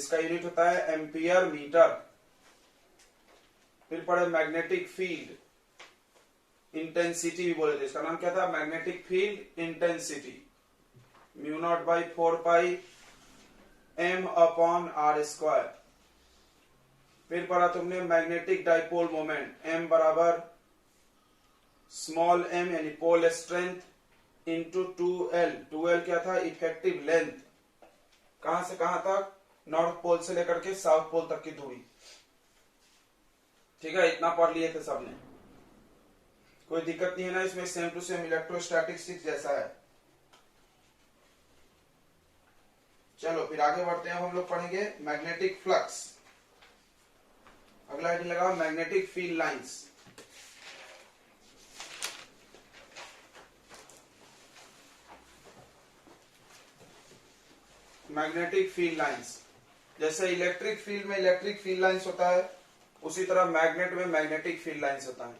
इसका यूनिट होता है एम्पियर मीटर। फिर पढ़े मैग्नेटिक फील्ड इंटेंसिटी भी बोले थे, इसका नाम क्या था, magnetic field intensity, mu naught by 4 pi m upon R square. फिर पढ़ा तुमने मैग्नेटिक डाइपोल मोमेंट, m बराबर स्मॉल m यानी pole strength into 2l। 2l क्या था, इफेक्टिव लेंथ, कहां से कहां तक, नॉर्थ पोल से लेकर के साउथ पोल तक की दूरी। ठीक है, इतना पढ़ लिए थे सबने, कोई दिक्कत नहीं है ना इसमें, सेम टू सेम इलेक्ट्रोस्टैटिक्स जैसा है। चलो फिर आगे बढ़ते हैं, हम लोग पढ़ेंगे मैग्नेटिक फ्लक्स। अगला हेडिंग लगा magnetic field lines. Magnetic field lines, जैसे इलेक्ट्रिक फील्ड में इलेक्ट्रिक फील्ड लाइंस होता है, उसी तरह मैग्नेट में मैग्नेटिक फील्ड लाइंस होता है।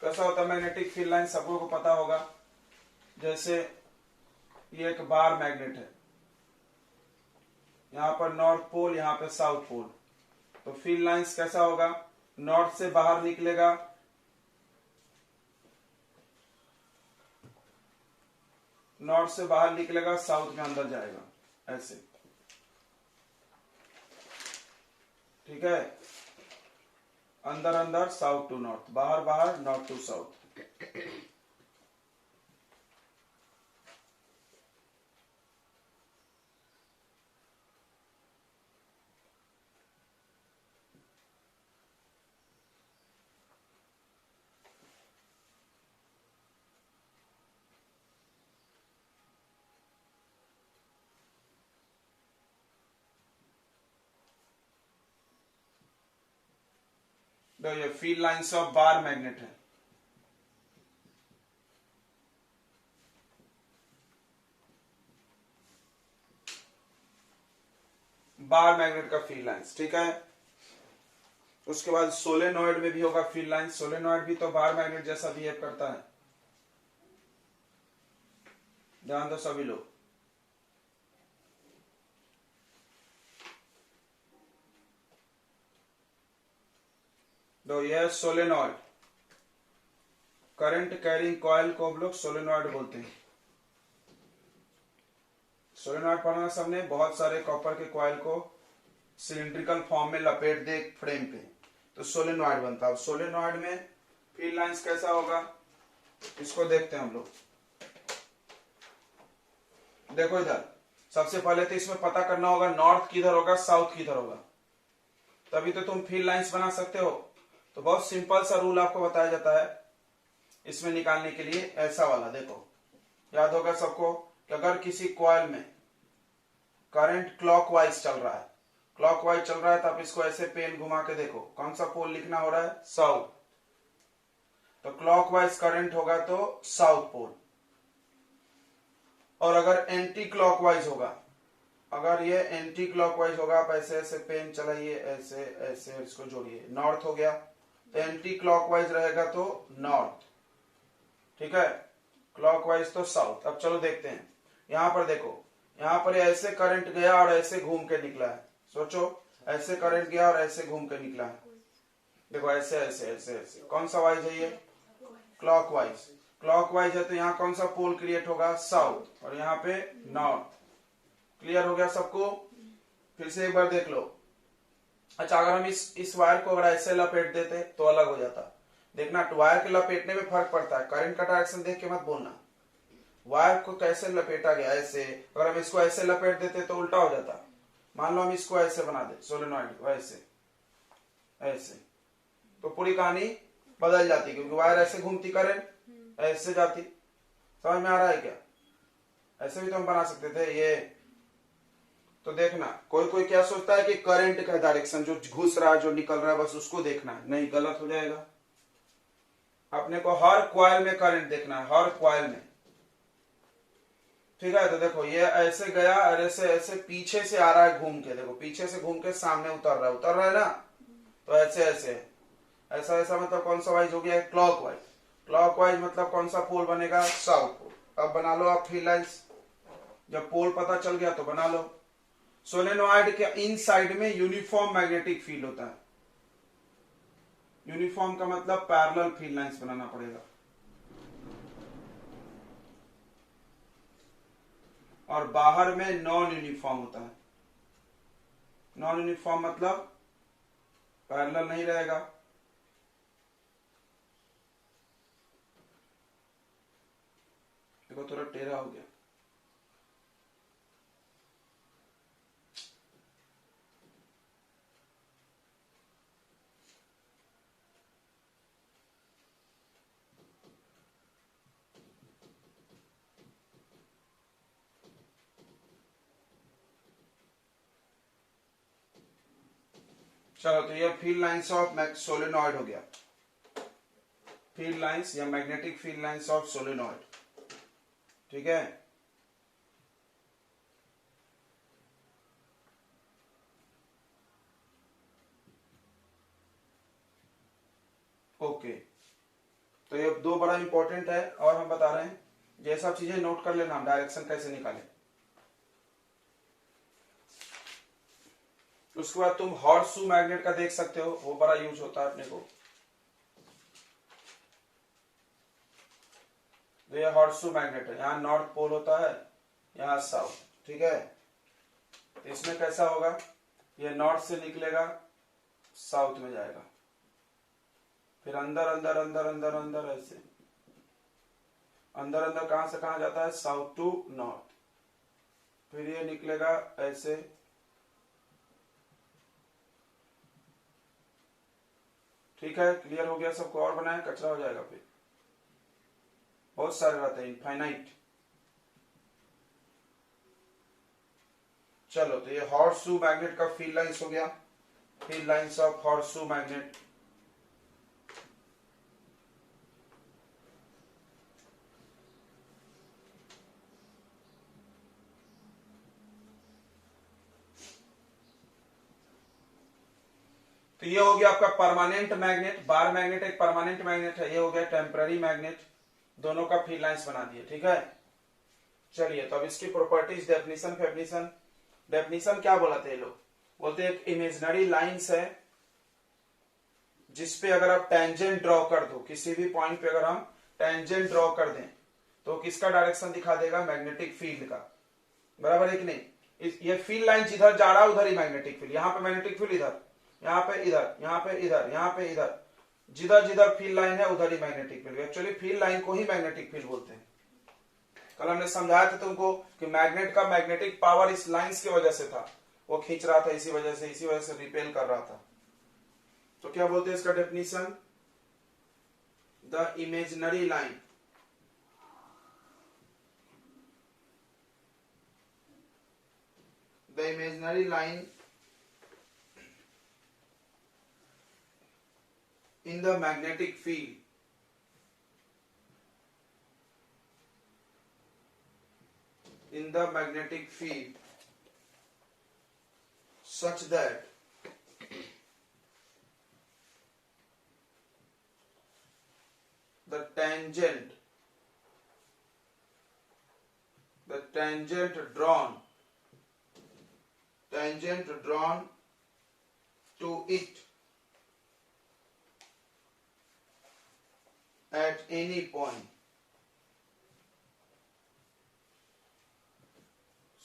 कैसा होता है मैग्नेटिक फील्ड लाइन, सबको को पता होगा। जैसे ये एक बार मैग्नेट है, यहां पर नॉर्थ पोल, यहां पे साउथ पोल, तो फील्ड लाइंस कैसा होगा, नॉर्थ से बाहर निकलेगा, नॉर्थ से बाहर निकलेगा, साउथ में अंदर जाएगा, ऐसे। ठीक है, अंदर अंदर, साउथ टू नॉर्थ, बाहर बाहर, नॉर्थ टू साउथ। ये field lines of bar magnet है। बार मैग्नेट का फील्ड लाइंस, ठीक है। उसके बाद सोलेनॉइड में भी होगा फील्ड लाइंस, सोलेनॉइड भी तो बार मैग्नेट जैसा बिहेव करता है, ध्यान दो सभी लोग। तो यह सोलेनॉइड, करंट कैरिंग कॉइल को हम लोग सोलेनॉइड बोलते हैं। सोलेनॉइड पढ़ना सबने, बहुत सारे कॉपर के कॉइल को सिलिंड्रिकल फॉर्म में लपेट दे फ्रेम पे, तो सोलेनॉइड बनता है। सोलेनॉइड में फील्ड लाइंस कैसा होगा, इसको देखते हैं हम लोग। देखो इधर, सबसे पहले तो इसमें पता करना होगा नॉर्थ किधर होगा, साउथ किधर होगा, तभी तो तुम फील्ड लाइंस बना सकते हो। तो बहुत सिंपल सा रूल आपको बताया जाता है इसमें निकालने के लिए, ऐसा वाला। देखो याद होगा सबको कि अगर किसी कॉइल में करंट क्लॉकवाइज चल रहा है, क्लॉकवाइज चल रहा है, तो आप इसको ऐसे पेन घुमा के देखो, कौन सा पोल लिखना हो रहा है, साउथ, तो क्लॉकवाइज करंट होगा तो साउथ पोल। और अगर एंटी क्लॉकवाइज होगा, अगर ये एंटी क्लॉकवाइज होगा, आप ऐसे ऐसे पेन चलाइए, ऐसे ऐसे इसको जोड़िए, नॉर्थ हो गया, तो एंटी क्लॉकवाइज रहेगा तो नॉर्थ, ठीक है, क्लॉकवाइज तो साउथ। अब चलो देखते हैं, यहां पर देखो, यहां पर ऐसे करंट गया और ऐसे घूम के निकला है, सोचो ऐसे करंट गया और ऐसे घूम के निकला है, देखो ऐसे ऐसे ऐसे ऐसे, कौन सा वाइज है ये, क्लॉकवाइज। क्लॉकवाइज है तो यहाँ कौन सा पोल क्रिएट होगा, साउथ, और यहाँ पे नॉर्थ। क्लियर हो गया सबको, फिर से एक बार देख लो। अच्छा, अगर हम इस वायर को अगर ऐसे लपेट देते तो अलग हो जाता, देखना वायर के लपेटने में फर्क पड़ता है, करंट का डायरेक्शन देख के मत बोलना, वायर को कैसे लपेटा गया ऐसे, अगर हम इसको ऐसे लपेट देते तो उल्टा हो जाता। मान लो हम इसको ऐसे बना दे सोलेनॉइड, वैसे ऐसे, तो पूरी कहानी बदल जाती, क्योंकि वायर ऐसे घूमती, करंट ऐसे जाती। समझ में आ रहा है क्या, ऐसे भी तो हम बना सकते थे ये। तो देखना, कोई कोई क्या सोचता है कि करंट का डायरेक्शन जो घुस रहा है, जो निकल रहा है, बस उसको देखना है, नहीं, गलत हो जाएगा। अपने को हर कॉइल में करंट देखना है, हर कॉइल में, ठीक है। तो देखो ये ऐसे गया और ऐसे ऐसे पीछे से आ रहा है घूम के, देखो पीछे से घूम के सामने उतर रहा है ना, तो ऐसे ऐसे ऐसा ऐसा, मतलब कौन सा वाइज हो गया, क्लॉकवाइज। क्लॉकवाइज मतलब कौन सा पोल बनेगा, साउथ पोल। अब बना लो आप फील्ड लाइंस, जब पोल पता चल गया तो बना लो। सोलेनॉइड के इन साइड में यूनिफॉर्म मैग्नेटिक फील्ड होता है। यूनिफॉर्म का मतलब पैरेलल फील्ड लाइंस बनाना पड़ेगा, और बाहर में नॉन यूनिफॉर्म होता है। नॉन यूनिफॉर्म मतलब पैरेलल नहीं रहेगा। देखो थोड़ा टेढ़ा हो गया। चलो, तो ये फील्ड लाइंस ऑफ सोलेनॉइड हो गया। फील्ड लाइंस या magnetic field lines of solenoid, ठीक है। ओके, तो ये दो बड़ा इंपॉर्टेंट है, और हम बता रहे हैं ये सब चीजें नोट कर लेना, डायरेक्शन कैसे निकालें। उसके बाद तुम हॉर्सशू मैग्नेट का देख सकते हो, वो बड़ा यूज होता है अपने को। तो ये हॉर्सशू मैग्नेट है, यहाँ नॉर्थ पोल होता है, यहाँ साउथ, ठीक है। तो इसमें कैसा होगा, ये नॉर्थ से निकलेगा, साउथ में जाएगा, फिर अंदर अंदर अंदर अंदर अंदर ऐसे अंदर अंदर कहां से कहां जाता है, साउथ टू नॉर्थ, फिर ये निकलेगा ऐसे, ठीक है। क्लियर हो गया सबको, और बनाए कचरा हो जाएगा, फिर बहुत सारे रहते हैं, इनफाइनाइट। चलो, तो ये हॉर्सशू मैग्नेट का फील्ड लाइंस हो गया, field lines of horseshoe magnet. तो ये हो गया आपका परमानेंट मैग्नेट, बार मैग्नेट एक परमानेंट मैग्नेट है, ये हो गया टेम्पररी मैग्नेट। दोनों का फील्ड लाइंस बना दिए, ठीक है। चलिए, तो अब इसकी प्रॉपर्टीज, डेफिनेशन, फेफिनेशन। डेफिनेशन क्या बोला थे ये लोग, बोलते एक इमेजिनरी लाइंस है जिसपे अगर आप टेंजेंट ड्रॉ कर दो, किसी भी पॉइंट पे अगर हम टेंजेंट ड्रॉ कर दें तो किसका डायरेक्शन दिखा देगा, मैग्नेटिक फील्ड का, बराबर है कि नहीं। ये फील्ड लाइन जिधर जा रहा है उधर ही मैग्नेटिक फील्ड, यहाँ पे मैग्नेटिक फील्ड इधर, यहाँ पे इधर, यहाँ पे इधर, यहाँ पे इधर, जिधर जिधर फील्ड लाइन है उधर ही magnetic field. Actually field line को ही मैग्नेटिक फील्ड बोलते हैं। कल हमने समझाया था तुमको कि मैग्नेट का मैग्नेटिक पावर इस लाइंस की वजह से था, वो खींच रहा था, इसी वजह से रिपेल कर रहा था। तो क्या बोलते हैं इसका definition, the imaginary line, the imaginary line in the magnetic field such that the tangent drawn to it at any point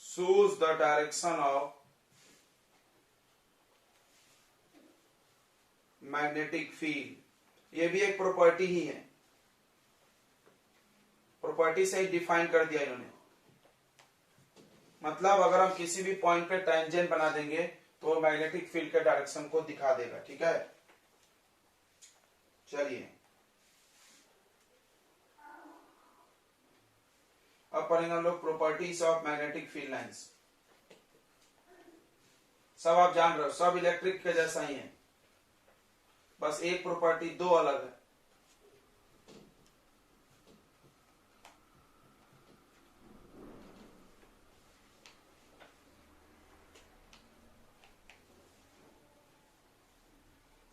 shows the direction of magnetic field। ये भी एक प्रॉपर्टी ही है, प्रॉपर्टी से ही डिफाइन कर दिया इन्होंने। मतलब अगर हम किसी भी पॉइंट पे टेंजेंट बना देंगे तो मैग्नेटिक फील्ड के डायरेक्शन को दिखा देगा, ठीक है। चलिए, अब पढ़ेंगे हम लोग properties of magnetic field lines. सब आप जान रहे हो, सब इलेक्ट्रिक के जैसा ही है, बस एक प्रॉपर्टी दो अलग है।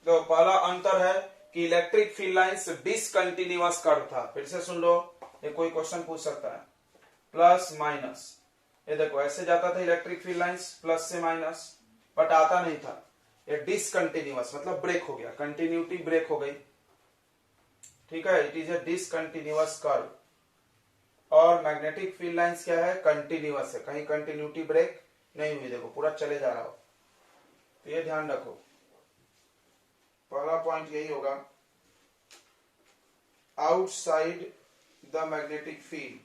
तो पहला अंतर है कि electric field lines discontinuous curve था। फिर से सुन लो, ये कोई क्वेश्चन पूछ सकता है, प्लस माइनस ये देखो ऐसे जाता था इलेक्ट्रिक फील्ड लाइंस प्लस से माइनस, बट आता नहीं था। ये डिसकंटिन्यूअस मतलब ब्रेक हो गया, कंटिन्यूटी ब्रेक हो गई, ठीक है। It is a discontinuous curve. और मैग्नेटिक फील्ड लाइंस क्या है, कंटिन्यूअस है, कहीं कंटिन्यूटी ब्रेक नहीं हुई, देखो पूरा चले जा रहा हो। तो ये ध्यान रखो, पहला पॉइंट यही होगा, outside the magnetic field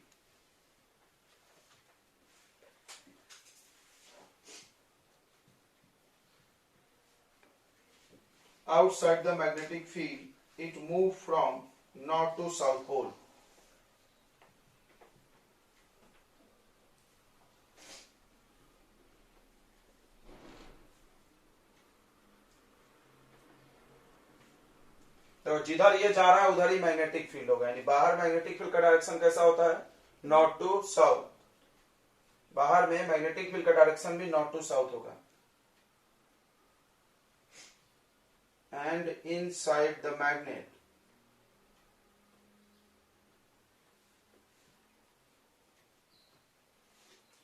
outside the magnetic field it moved from north to south pole। तो जिधर ये जा रहा है उधर ही मैग्नेटिक फील्ड होगा, यानी बाहर मैग्नेटिक फील्ड का डायरेक्शन कैसा होता है, नॉर्थ टू साउथ। बाहर में मैग्नेटिक फील्ड का डायरेक्शन भी नॉर्थ टू साउथ होगा। And inside the magnet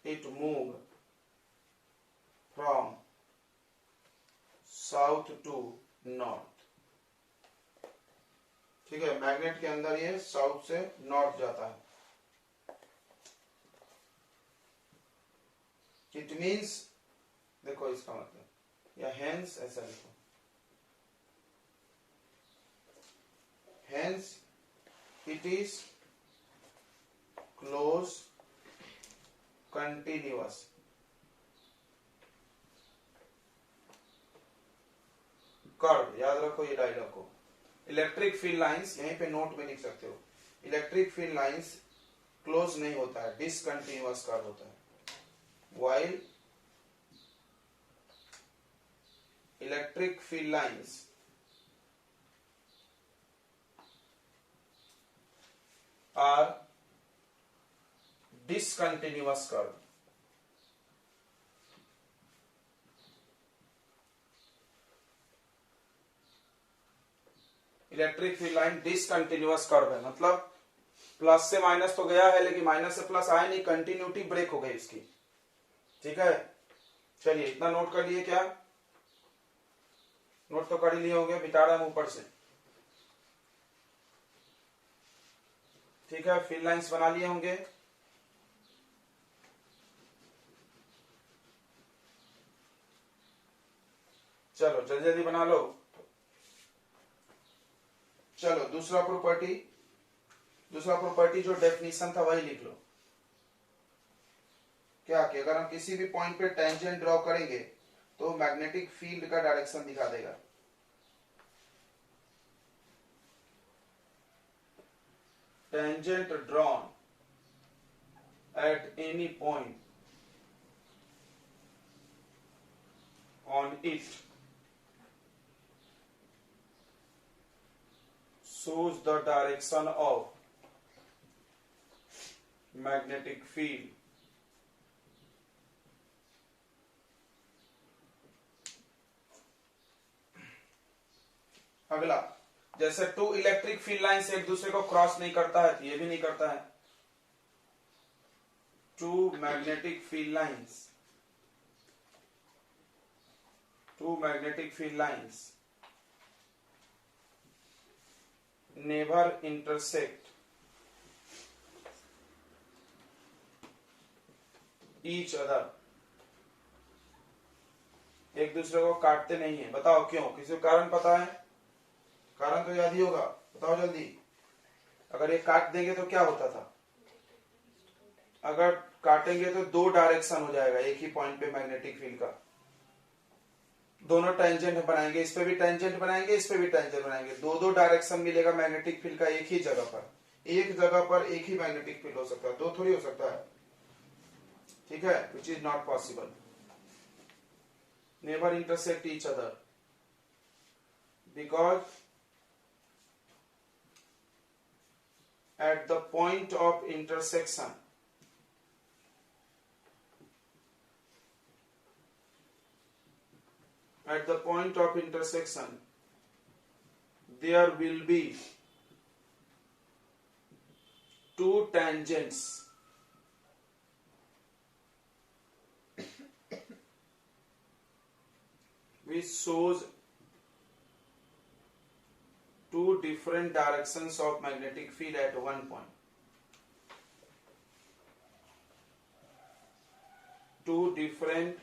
it moved from south to north। ठीक है, मैग्नेट के अंदर ये साउथ से नॉर्थ जाता है। इट मीन्स, देखो इसका मतलब, या हेंस ऐसा लिखो, hence it is close continuous. Curve याद रखो ये डायलॉग को। इलेक्ट्रिक फील्ड लाइंस यहीं पे नोट में लिख सकते हो, इलेक्ट्रिक फील्ड लाइंस क्लोज नहीं होता है, डिसकंटिन्यूअस कर्व होता है। While electric field lines are discontinuous curve। Electric field line discontinuous curve है, मतलब प्लस से माइनस तो गया है लेकिन माइनस से प्लस आया नहीं, कंटिन्यूटी ब्रेक हो गई इसकी, ठीक है। चलिए इतना नोट कर लिए क्या, नोट तो कर ही लिए होंगे, मिटा रहा हूं ऊपर से, ठीक है। फील्ड लाइंस बना लिए होंगे, चलो जल्दी जल्दी बना लो। चलो दूसरा प्रॉपर्टी, दूसरा प्रॉपर्टी जो डेफिनेशन था वही लिख लो। क्या कि अगर हम किसी भी पॉइंट पे टेंजेंट ड्रॉ करेंगे तो मैग्नेटिक फील्ड का डायरेक्शन दिखा देगा। Tangent drawn at any point on it shows the direction of magnetic field। अगला, जैसे टू इलेक्ट्रिक फील्ड लाइंस एक दूसरे को क्रॉस नहीं करता है तो ये भी नहीं करता है। Two magnetic field lines, two magnetic field lines never intersect each other। एक दूसरे को काटते नहीं है, बताओ क्यों, किसी को कारण पता है, कारण तो याद ही होगा, बताओ जल्दी। अगर ये काट देंगे तो क्या होता था, अगर काटेंगे तो दो डायरेक्शन हो जाएगा एक ही पॉइंट पे मैग्नेटिक फील्ड का, दोनों टेंजेंट बनाएंगे, इस पे भी टेंजेंट बनाएंगे, इस पे भी टेंजेंट बनाएंगे, दो दो डायरेक्शन मिलेगा मैग्नेटिक फील्ड का एक ही जगह पर, एक जगह पर एक ही मैग्नेटिक फील्ड हो सकता है, दो थोड़ी हो सकता है, ठीक है, which is not possible. Never intersect each other because at the point of intersection at the point of intersection there will be two tangents which shows two different directions of magnetic field at one point. Two different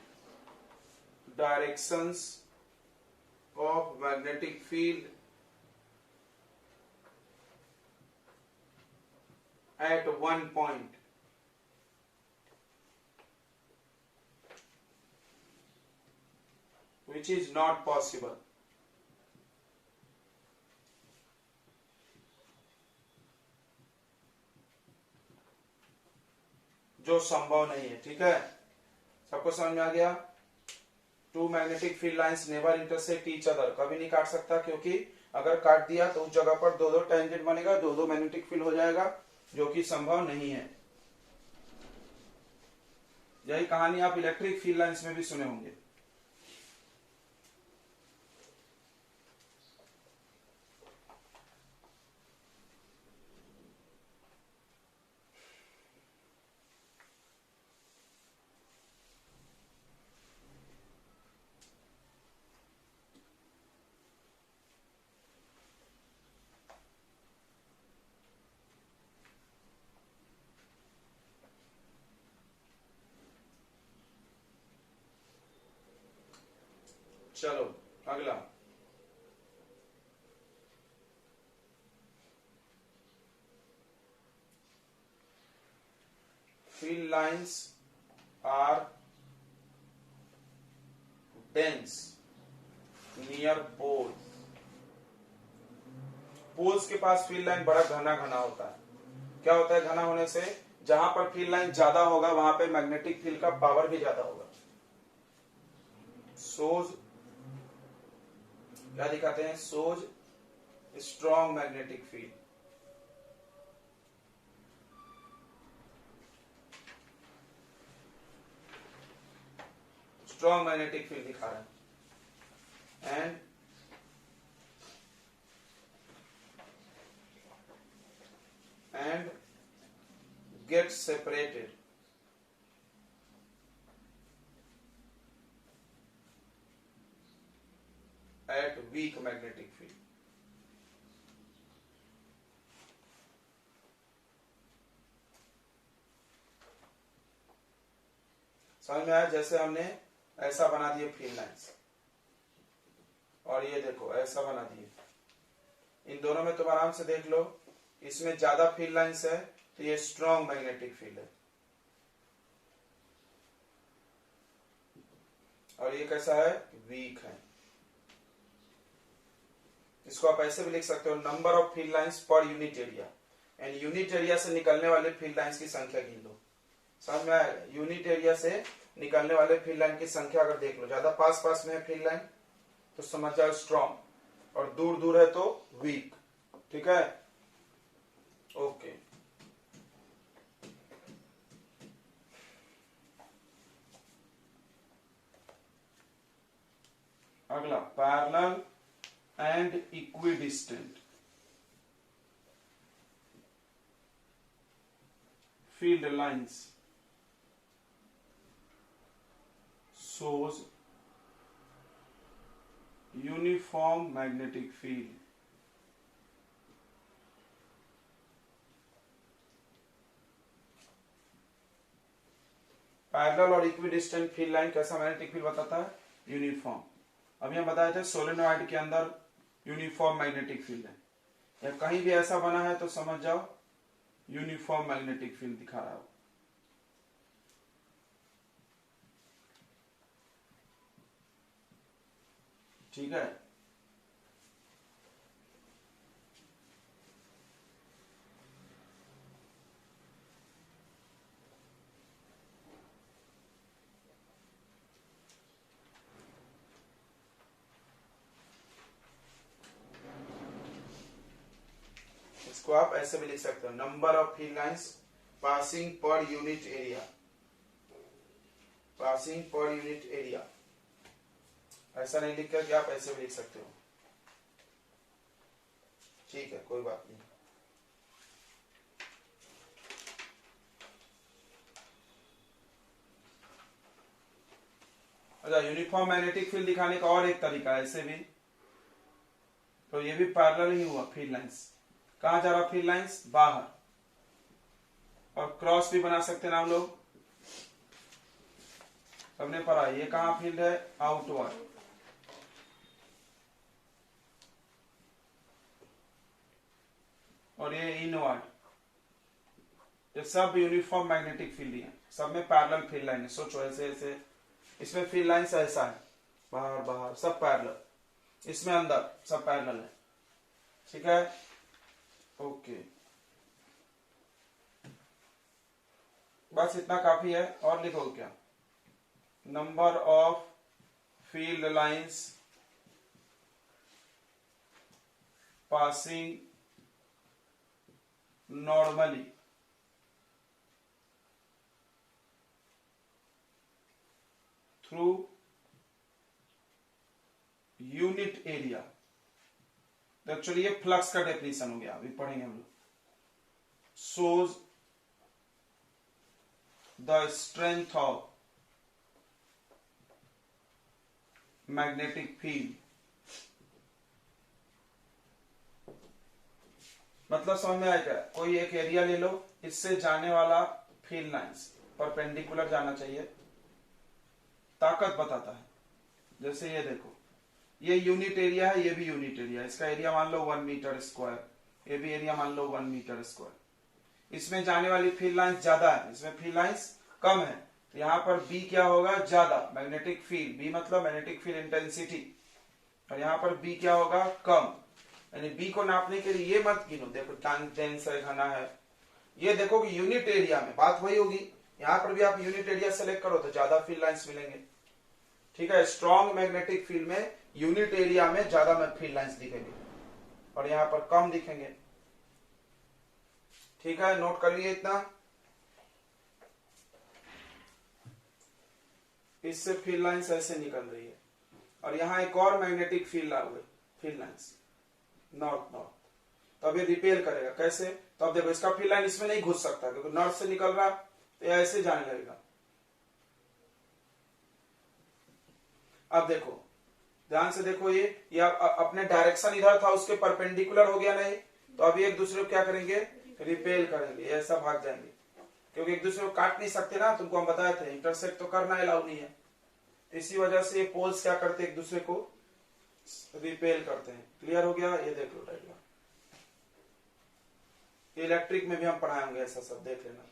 directions of magnetic field at one point. Which is not possible. जो संभव नहीं है। ठीक है, सबको समझ में आ गया। Two magnetic field lines never intersect each other, कभी नहीं काट सकता, क्योंकि अगर काट दिया तो उस जगह पर दो दो टेंजेंट बनेगा, दो दो मैग्नेटिक फील्ड हो जाएगा, जो कि संभव नहीं है। यही कहानी आप इलेक्ट्रिक फील्ड लाइंस में भी सुने होंगे। चलो अगला, field lines are dense near pole. Poles के पास फील्ड लाइन बड़ा घना घना होता है। क्या होता है घना होने से? जहां पर फील्ड लाइन ज्यादा होगा वहां पे मैग्नेटिक फील्ड का पावर भी ज्यादा होगा। सोज क्या दिखाते हैं? सोज strong magnetic field. Strong magnetic field दिखा रहे हैं। And get separated at weak magnetic field। समझ में आया? जैसे हमने ऐसा बना दिए फील्ड लाइंस, और ये देखो ऐसा बना दिए। इन दोनों में तुम आराम से देख लो, इसमें ज्यादा फील्ड लाइंस है तो ये स्ट्रॉन्ग मैग्नेटिक फील्ड है, और ये कैसा है? वीक है। इसको आप ऐसे भी लिख सकते हो, number of field lines per unit area, and unit area से निकलने वाले फील्ड लाइंस की संख्या गिन लो। समझ में आया? यूनिट एरिया से निकलने वाले फील्ड लाइन की संख्या अगर देख लो, ज्यादा पास पास में है फील्ड लाइन तो समझ जाओ स्ट्रॉन्ग, और दूर दूर है तो वीक। ठीक है, ओके। अगला, parallel and equidistant field lines shows uniform magnetic field। Parallel और इक्विडिस्टेंट फील्ड लाइन कैसा मैग्नेटिक फील्ड बताता है? यूनिफॉर्म। अभी हम बताए थे सोलेनोइड के अंदर यूनिफॉर्म मैग्नेटिक फील्ड है, या कहीं भी ऐसा बना है तो समझ जाओ यूनिफॉर्म मैग्नेटिक फील्ड दिखा रहा हो। ठीक है, इसको आप ऐसे भी लिख सकते हो, number of field lines passing per unit area. Passing per unit area ऐसा नहीं लिख करके आप ऐसे भी लिख सकते हो। ठीक है, कोई बात नहीं। अच्छा, यूनिफॉर्म मैग्नेटिक फील्ड दिखाने का और एक तरीका है, ऐसे भी तो ये भी पैरेलल ही हुआ फील्ड लाइंस। कहां जा रहा फील्ड लाइंस? बाहर। और क्रॉस भी बना सकते हैं ना हम लोग, सबने पढ़ा। ये कहां फील्ड है? आउटवर्ड। और ये इनवर्ड। ये सब यूनिफॉर्म मैग्नेटिक फील्ड ही है, सब में पैरेलल फील्ड लाइन है। सोचो ऐसे ऐसे, इसमें फील्ड लाइन ऐसा है, बाहर बाहर सब पैरेलल, इसमें अंदर सब पैरेलल है। ठीक है, ओके, बस इतना काफी है। और लिखो क्या? Number of field lines passing normally through unit area. तो एक्चुअली ये फ्लक्स का डेफिनेशन हो गया, अभी पढ़ेंगे हम लोग। shows the strength of magnetic field। मतलब समझ में आएगा? कोई एक एरिया ले लो, इससे जाने वाला फील्ड लाइंस परपेंडिकुलर जाना चाहिए, ताकत बताता है। जैसे ये देखो, ये यूनिट एरिया है, ये भी यूनिट एरिया है। इसका एरिया मान लो 1 मीटर स्क्वायर, ये भी एरिया मान लो 1 मीटर स्क्वायर। इसमें जाने वाली फील्ड लाइंस ज्यादा है, इसमें फील्ड लाइंस कम है, तो यहां पर बी क्या होगा? ज्यादा मैग्नेटिक फील्ड। बी मतलब मैग्नेटिक फील्ड इंटेंसिटी, और यहां पर बी क्या होगा? कम। यानी बी को नापने के लिए ये मत गिनो, देखो डेंस है, घना है, ये देखो कि यूनिट एरिया में बात वही होगी। यहां पर भी आप यूनिट एरिया सेलेक्ट करो तो ज्यादा फील्ड लाइंस मिलेंगे। ठीक है, स्ट्रॉन्ग मैग्नेटिक फील्ड में यूनिट एरिया में ज्यादा फील्ड लाइंस दिखेंगे और यहां पर कम दिखेंगे। ठीक है, नोट कर लिए इतना। इससे फील्ड लाइंस ऐसे निकल रही है, और यहां एक और मैग्नेटिक फील्ड आ गई, फील्ड लाइंस नॉर्थ नॉर्थ। तो अब ये रिपेल करेगा कैसे? तो अब देखो, इसका फील्ड लाइन इसमें नहीं घुस सकता क्योंकि नॉर्थ से निकल रहा, तो ये ऐसे जाने लगेगा। अब देखो, ध्यान से देखो, ये अपने डायरेक्शन इधर था, उसके परपेंडिकुलर हो गया नहीं, तो अभी एक दूसरे को क्या करेंगे? रिपेल करेंगे, ऐसा भाग जाएंगे, क्योंकि एक दूसरे को काट नहीं सकते ना, तुमको हम बताए थे, इंटरसेक्ट तो करना अलाउ नहीं है। इसी वजह से ये पोल्स क्या करते हैं? एक दूसरे को रिपेल करते हैं। क्लियर हो गया? ये देख लो डायग्राम, इलेक्ट्रिक में भी हम पढ़ाएंगे ऐसा सब, देख लेना।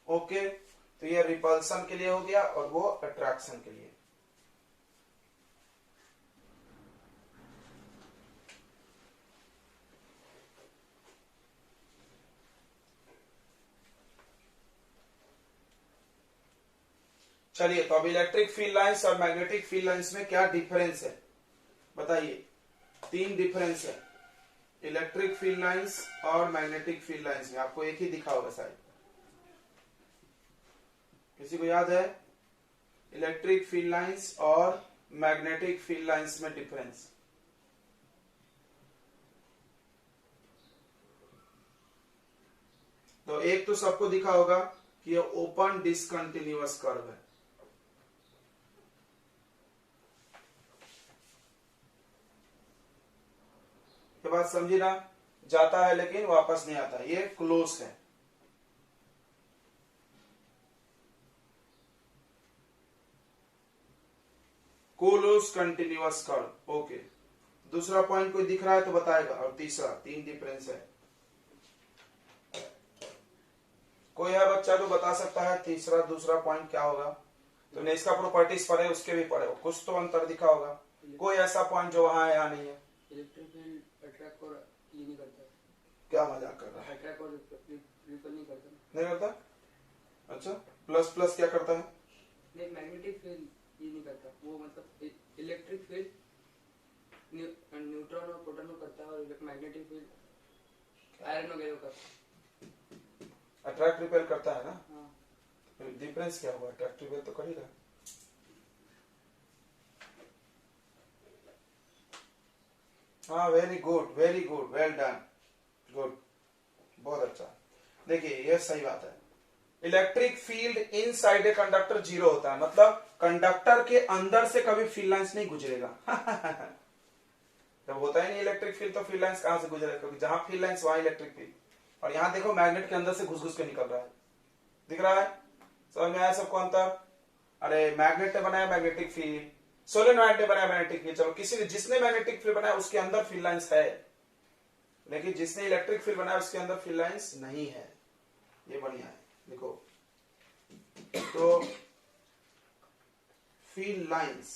ओके, तो ये रिपल्सन के लिए हो गया और वो अट्रैक्शन के लिए। चलिए, तो अब इलेक्ट्रिक फील्ड लाइंस और मैग्नेटिक फील्ड लाइंस में क्या डिफरेंस है बताइए? 3 डिफरेंस है इलेक्ट्रिक फील्ड लाइंस और मैग्नेटिक फील्ड लाइंस में। आपको एक ही दिखा होगा शायद, किसी को याद है? इलेक्ट्रिक फील्ड लाइंस और मैग्नेटिक फील्ड लाइंस में डिफरेंस। तो एक तो सबको दिखा होगा कि ये ओपन डिसकंटिन्यूअस कर्व है, ये बात समझी ना? जाता है लेकिन वापस नहीं आता, ये क्लोज है। Close continuous curve. ओके, दूसरा पॉइंट कोई दिख रहा है तो बताएगा। और तीसरा, 3 डिफरेंस है। कोई है बच्चा जो बता सकता है तीसरा दूसरा पॉइंट क्या होगा? तो इसका प्रॉपर्टीज पढ़े, उसके भी पढ़े, कुछ तो अंतर दिखा होगा। कोई ऐसा पॉइंट जो वहां है या नहीं है? इलेक्ट्रिक फील्ड अट्रैक्ट और ये नहीं करता। क्या मजाक कर रहा है? अट्रैक्ट और रिपल नहीं करता। नहीं करता? अच्छा, प्लस प्लस क्या करता है? नहीं, मैग्नेटिक फील्ड ये नहीं करता। वो मतलब इलेक्ट्रिक फील्ड न्यूट्रॉन और प्रोटॉन को करता है, और मैग्नेटिक फील्ड आयरन वगैरह को करता है। अट्रैक्ट रिपेल करता है ना? हाँ। डिफरेंस क्या हुआ? अट्रैक्ट रिपेल तो कर ही रहा। हाँ, very good, very good, well done, good, बहुत अच्छा। देखिए, ये सही बात है। Electric field inside a conductor zero होता है, मतलब कंडक्टर के अंदर से कभी फील्ड लाइंस नहीं गुजरेगा। जब होता ही नहीं इलेक्ट्रिक फील्ड तो फील्ड लाइंस कहां से गुजरेगा, क्योंकि जहां फील्ड लाइंस वहां इलेक्ट्रिक फील्ड। और यहां देखो मैग्नेट के अंदर से घुस घुस के निकल रहा है, दिख रहा है? समझ में आया सबको अंतर? अरे मैग्नेट ने बनाया मैग्नेटिक फील्ड, सोलेनॉइड ने बनाया मैग्नेटिक फील्ड। चलो किसी ने, जिसने मैग्नेटिक फील्ड बनाया उसके अंदर फील्ड लाइंस है, लेकिन जिसने इलेक्ट्रिक फील्ड बनाया उसके अंदर फील्ड लाइंस नहीं है। ये बढ़िया है, देखो। तो field lines,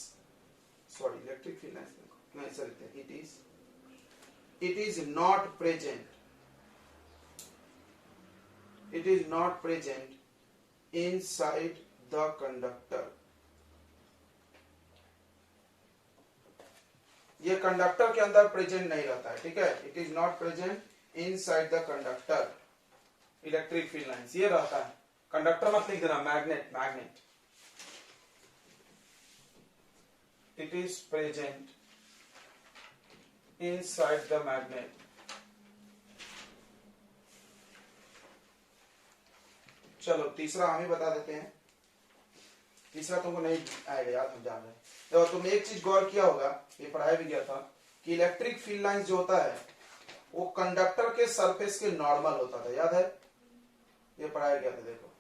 sorry electric field lines नहीं sir, it is not present, it is not present inside the conductor। ये कंडक्टर के अंदर प्रेजेंट नहीं रहता है, ठीक है? It is not present inside the conductor, electric field lines ये रहता है। कंडक्टर मत लिख देना, magnet, magnet. It is present inside the magnet. चलो तीसरा हम ही बता देते हैं, तीसरा तुमको नहीं आएगा याद, हम जान रहे हैं। देखो तुम एक चीज गौर किया होगा, ये पढ़ाया भी गया था कि इलेक्ट्रिक फील्ड लाइंस जो होता है वो कंडक्टर के सरफेस के नॉर्मल होता था, याद है? ये पढ़ाया गया था, देखो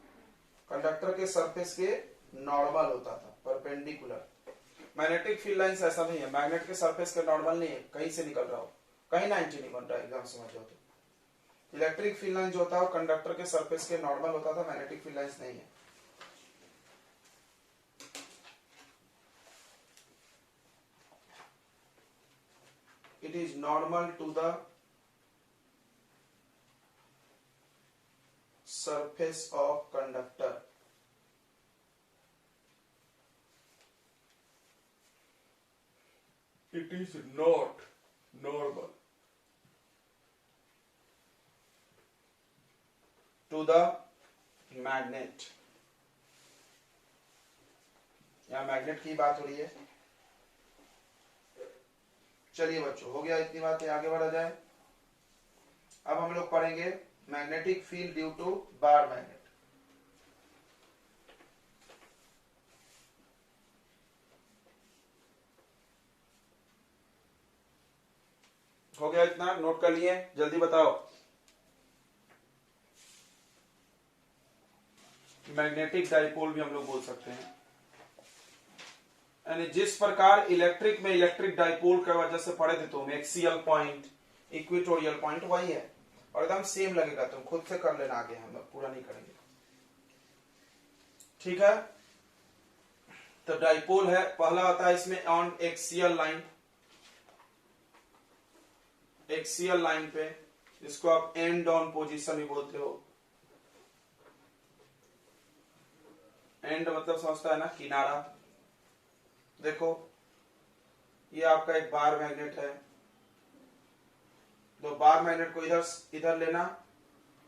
कंडक्टर के सरफेस के नॉर्मल होता था, परपेंडिकुलर। मैग्नेटिक फील्ड लाइंस ऐसा नहीं है, मैग्नेट के सरफेस के नॉर्मल नहीं है, कहीं से निकल रहा हो, कहीं 90 नहीं बन रहा है, एग्जाम समझ जाओ तो। इलेक्ट्रिक फील्ड लाइन जो होता है वो कंडक्टर के सरफेस के नॉर्मल होता था, मैग्नेटिक फील्ड लाइंस नहीं है। It is normal to the surface of conductor. It is not normal to the magnet. यहां मैग्नेट की बात हो रही है। चलिए बच्चों, हो गया इतनी बातें, आगे बढ़ा जाए। अब हम लोग पढ़ेंगे magnetic field due to bar magnet. हो गया इतना, नोट कर लिए? जल्दी बताओ। मैग्नेटिक डाइपोल भी हम लोग बोल सकते हैं, यानी जिस प्रकार इलेक्ट्रिक में इलेक्ट्रिक डाइपोल की वजह से पढ़े थे तुम, एक्सियल पॉइंट, इक्वेटोरियल पॉइंट, वही है और एकदम सेम लगेगा। तुम खुद से कर लेना, आगे हम लोग पूरा नहीं करेंगे, ठीक है? तो डाइपोल है, पहला आता है इसमें on axial line, axial line पे, जिसको आप एंड ऑन पोजीशन भी बोलते हो। एंड मतलब समझता है ना, किनारा। देखो ये आपका एक बार मैग्नेट है, तो बार मैग्नेट को इधर लेना,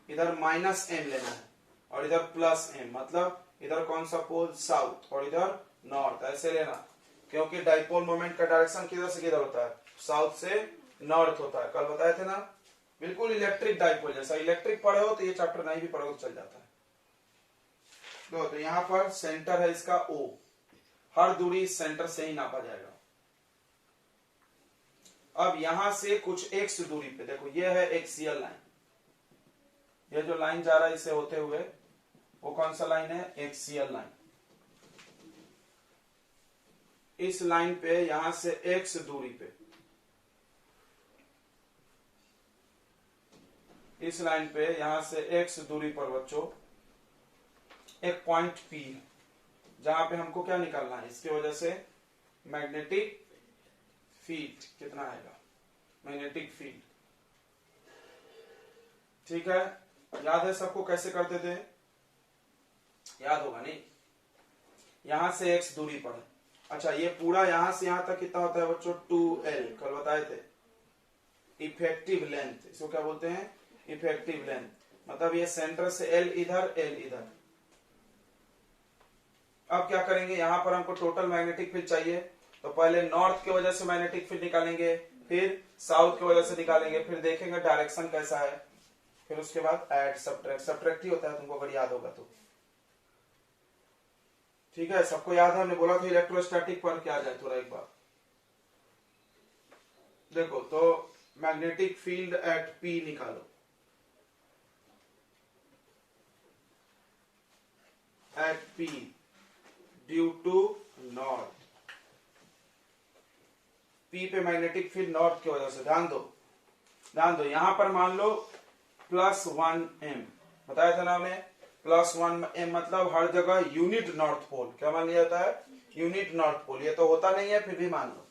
इधर -m लेना है और इधर +m, मतलब इधर कौन सा पोल, साउथ, और इधर नॉर्थ, ऐसे लेना। क्योंकि डाइपोल मोमेंट का डायरेक्शन किधर से किधर होता है, साउथ से नॉर्थ होता है, कल बताए थे ना। बिल्कुल इलेक्ट्रिक डाइपोल जैसा। इलेक्ट्रिक पढ़े हो तो ये चैप्टर नहीं भी पढ़े हो तो चल जाता है। तो यहां पर सेंटर है इसका O, हर दूरी इस सेंटर से ही नापा जाएगा। अब यहां से कुछ x दूरी पे देखो, ये है एक्सियल लाइन, ये जो लाइन जा रहा है इसे होते हुए, वो कौन सा लाइन है, एक्सियल लाइन। इस लाइन पे यहां से x दूरी पे, इस लाइन पे यहां से x दूरी पर बच्चों एक पॉइंट P है, जहां पे हमको क्या निकालना है, इसकी वजह से मैग्नेटिक फील्ड कितना आएगा, मैग्नेटिक फील्ड, ठीक है? याद है सबको कैसे करते थे, याद होगा नहीं? यहां से x दूरी पर है। अच्छा, ये पूरा यहां से यहां तक कितना होता है बच्चों, 2l, कल बताए थे। इफेक्टिव लेंथ, इसको क्या बोलते हैं, इफेक्टिव लेंथ। मतलब ये सेंटर से l इधर, l इधर। अब क्या करेंगे, यहां पर हमको टोटल मैग्नेटिक फील्ड चाहिए, तो पहले नॉर्थ की वजह से मैग्नेटिक फील्ड निकालेंगे, फिर साउथ की वजह से निकालेंगे, फिर देखेंगे डायरेक्शन कैसा है, फिर उसके बाद ऐड सब्ट्रैक्ट, सब्ट्रैक्ट ही होता है तुमको अगर याद होगा तो। ठीक है, सबको याद है, हमने बोला था इलेक्ट्रोस्टैटिक पर क्या जाए थोड़ा एक बार देखो। तो मैग्नेटिक फील्ड एट पी निकालो, at P due to north. P पे मैग्नेटिक फील्ड नॉर्थ की वजह से, ध्यान दो यहां पर मान लो +1m बताया था ना हमने। +1m मतलब हर जगह यूनिट नॉर्थ पोल, क्या मान लिया जाता है, यूनिट नॉर्थ पोल। ये तो होता नहीं है, फिर भी मान लो,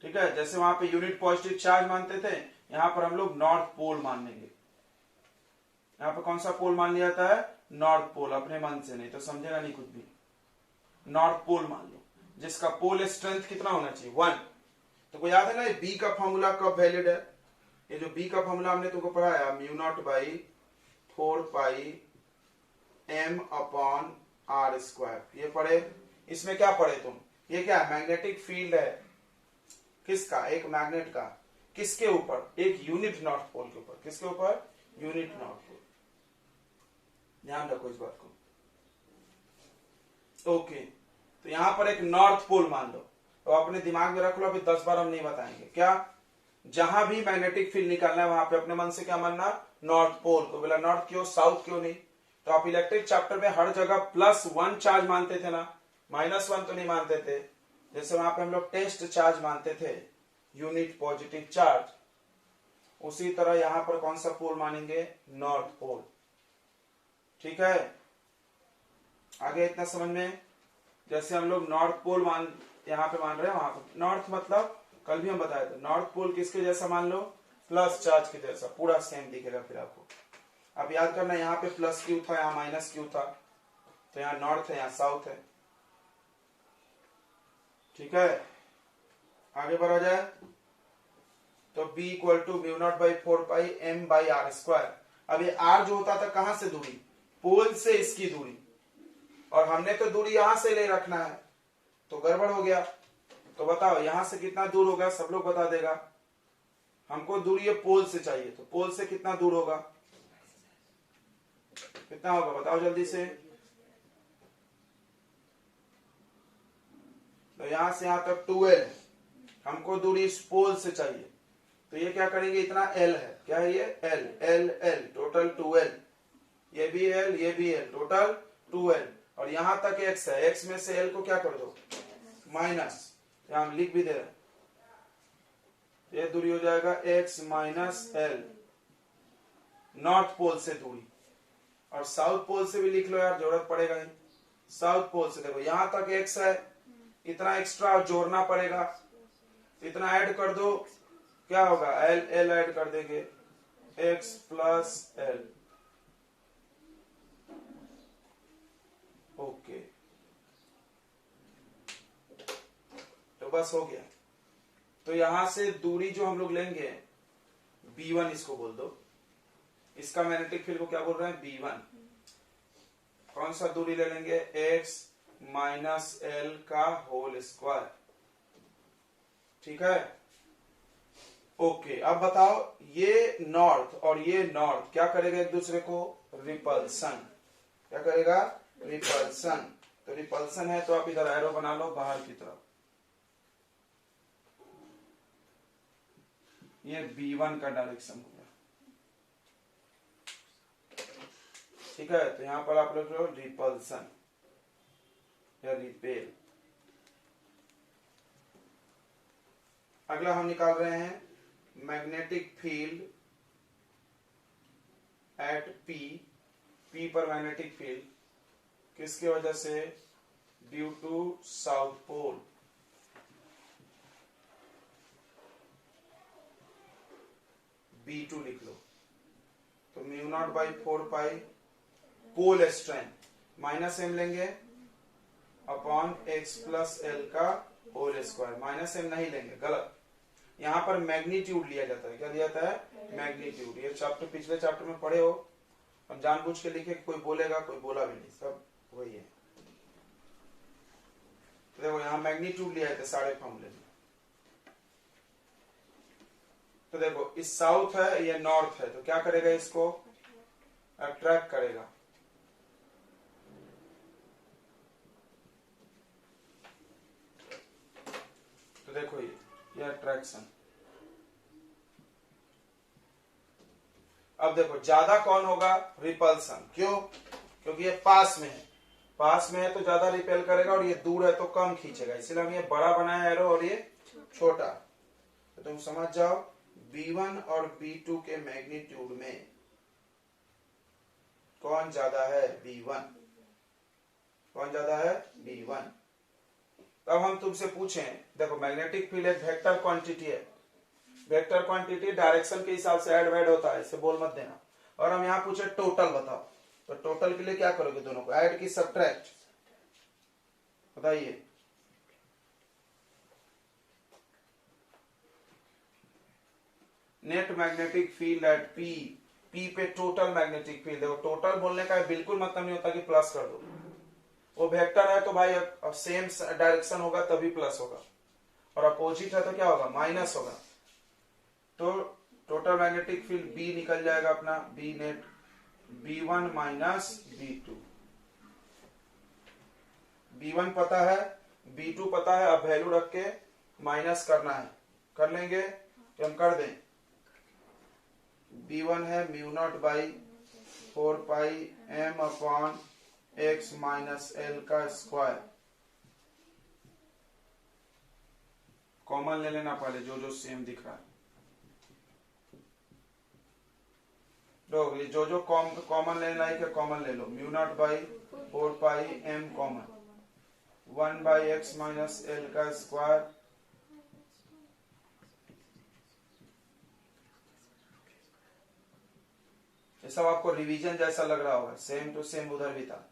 ठीक है। जैसे वहां पे यूनिट पॉजिटिव चार्ज मानते थे, यहां पर हम लोग नॉर्थ पोल मान लेंगे। यहां पर कौन सा पोल मान लिया जाता है, नॉर्थ पोल, अपने मन से नहीं तो समझेगा नहीं कुछ भी। नॉर्थ पोल मान लो, जिसका पोल स्ट्रेंथ कितना होना चाहिए, 1। तो को याद है ना बी का फॉर्मूला कब वैलिड है, ये जो बी का फॉर्मूला हमने तुमको पढ़ाया, μ0/4πm/r², ये पढ़े। इसमें क्या पढ़े तुम, ये क्या है, मैग्नेटिक फील्ड है किसका, एक मैग्नेट का, किसके ऊपर, एक यूनिट नॉर्थ पोल के ऊपर। किसके ऊपर, यूनिट नॉर्थ पोल। ध्यान रखो इस बात को। ओके, तो यहां पर एक नॉर्थ पोल मान लो, तो अपने दिमाग में रख लो, अभी 10 बार हम नहीं बताएंगे। क्या, जहां भी मैग्नेटिक फील्ड निकालना है वहां पे अपने मन से क्या मानना, नॉर्थ पोल को। बोला नॉर्थ क्यों, साउथ क्यों नहीं। तो आप इलेक्ट्रिक चैप्टर में हर जगह +1 चार्ज मानते थे ना, -1 तो नहीं मानते थे। जैसे वहां पे हम लोग टेस्ट चार्ज मानते थे, यूनिट पॉजिटिव चार्ज, उसी तरह यहां पर कौन सा पोल मानेंगे, नॉर्थ पोल। ठीक है, आगे इतना समझ में। जैसे हम लोग नॉर्थ पोल यहाँ पे मान रहे हैं, वहां पर नॉर्थ मतलब कल भी हम बताए थे, नॉर्थ पोल किसके जैसा मान लो, प्लस चार्ज के जैसा, पूरा सेम दिखेगा फिर आपको। अब याद करना, यहाँ पे प्लस क्यू था, यहाँ माइनस क्यू था, तो यहाँ नॉर्थ है, यहाँ साउथ है। ठीक है, आगे बढ़ा जाए। तो B = μ0/4πm/r²। अब ये r जो होता था कहां से दूरी, पोल से इसकी दूरी, और हमने तो दूरी यहां से ले रखना है, तो गड़बड़ हो गया। तो बताओ यहां से कितना दूर होगा, सब लोग बता देगा। हमको दूरी ये पोल से चाहिए, तो पोल से कितना दूर होगा, कितना होगा बताओ जल्दी से। तो यहां से यहां तक 2l है, हमको दूरी इस पोल से चाहिए, तो ये क्या करेंगे, इतना l है, क्या है ये l, l l total 2l, ये भी l ये भी l, टोटल 2l, और यहां तक x है, x में से l को क्या कर दो, माइनस, यहां हम लिख भी दे रहे हैं, ये दूरी हो जाएगा x - l, नॉर्थ पोल से दूरी। और साउथ पोल से भी लिख लो यार, जरूरत पड़ेगा ही। साउथ पोल से देखो यहां तक x है, इतना एक्स्ट्रा जोड़ना पड़ेगा, इतना ऐड कर दो, क्या होगा, l l ऐड कर देंगे, x + l। ओके, तो बस हो गया। तो यहां से दूरी जो हम लोग लेंगे, b1 इसको बोल दो, इसका मैग्नेटिक फील्ड को क्या बोल रहे हैं, b1। कौन सा दूरी ले लेंगे, x - l का होल स्क्वायर। ठीक है, ओके। अब बताओ ये नॉर्थ और ये नॉर्थ क्या करेगा, एक दूसरे को रिपल्सन, क्या करेगा, रिपल्सन। तो रिपल्सन है, तो आप इधर एरो बना लो बाहर की तरफ, ये b1 का डायरेक्शन हो गया। ठीक है, तो यहां पर आप लोग रिपल्सन या रिपेल। अगला हम निकाल रहे हैं magnetic field at P, P पर मैग्नेटिक फील्ड किसके वजह से, due to south pole. B2 लिख लो, तो μ0/4π पोल स्ट्रेंथ -m लेंगे अपॉन x + l का होल स्क्वायर। -m नहीं लेंगे, गलत, यहां पर मैग्नीट्यूड लिया जाता है। क्या दिया जाता है, मैग्नीट्यूड। ये चैप्टर पिछले चैप्टर में पढ़े हो, हम जानबूझ के लिखे, कोई बोलेगा कोई बोला भी नहीं, सब वही है। तो देखो यहां मैग्नीट्यूड लिया जाता है सारे फॉर्मूले में। तो देखो इस साउथ है, ये नॉर्थ है, तो क्या करेगा, इसको अट्रैक्ट करेगा। तो देखो ये अट्रैक्शन। अब देखो ज्यादा कौन होगा, रिपल्सन। क्यों? क्योंकि ये पास में है, पास में है तो ज्यादा रिपेल करेगा, और ये दूर है तो कम खींचेगा, इसलिए हम ये बड़ा बनाया एरो और ये छोटा। तो तुम समझ जाओ B1 और B2 के मैग्नीट्यूड में कौन ज्यादा है, B1। कौन ज्यादा है, B1। तब हम तुमसे पूछें, देखो मैग्नेटिक फील्ड एक वेक्टर क्वांटिटी है, वेक्टर क्वांटिटी डायरेक्शन के हिसाब से ऐड वैड होता है, इसे बोल मत देना। और हम यहाँ पूछे टोटल बताओ, तो टोटल के लिए क्या करोगे, दोनों को ऐड की सब्ट्रैक्ट, बताइए। Net magnetic field at P, P पे टोटल मैग्नेटिक फील्ड। देखो टोटल बोलने का बिल्कुल मतलब नहीं होता कि प्लस कर दो, वो वेक्टर है तो भाई अब सेम डायरेक्शन होगा तभी प्लस होगा, और अपोजिट है तो क्या होगा, माइनस होगा। तो टोटल मैग्नेटिक फील्ड बी निकल जाएगा अपना, B net B1 minus B2। B1 पता है, B2 पता है, अब वैल्यू रख के माइनस करना है, कर लेंगे तो हम कर दें। B1 है mu naught by 4 pi m upon x minus l का स्क्वायर। कॉमन ले लेना पहले, जो सेम दिख रहा है, जो कॉमन लेना है कॉमन ले लो। Mu naught by 4 pi m common, 1 by x minus l का स्क्वायर, ये सब आपको रिवीजन जैसा लग रहा होगा, सेम टू सेम उधर भी था,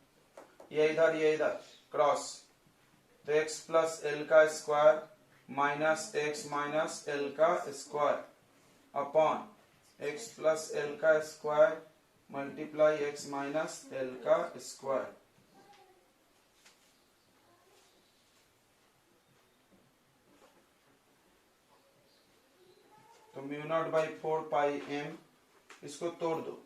ये इधर क्रॉस, तो x प्लस एल का square minus x minus L का square upon x plus L का square multiply x minus L का स्क्वायर। तो mu naught by 4 pi m, इसको तोड़ दो,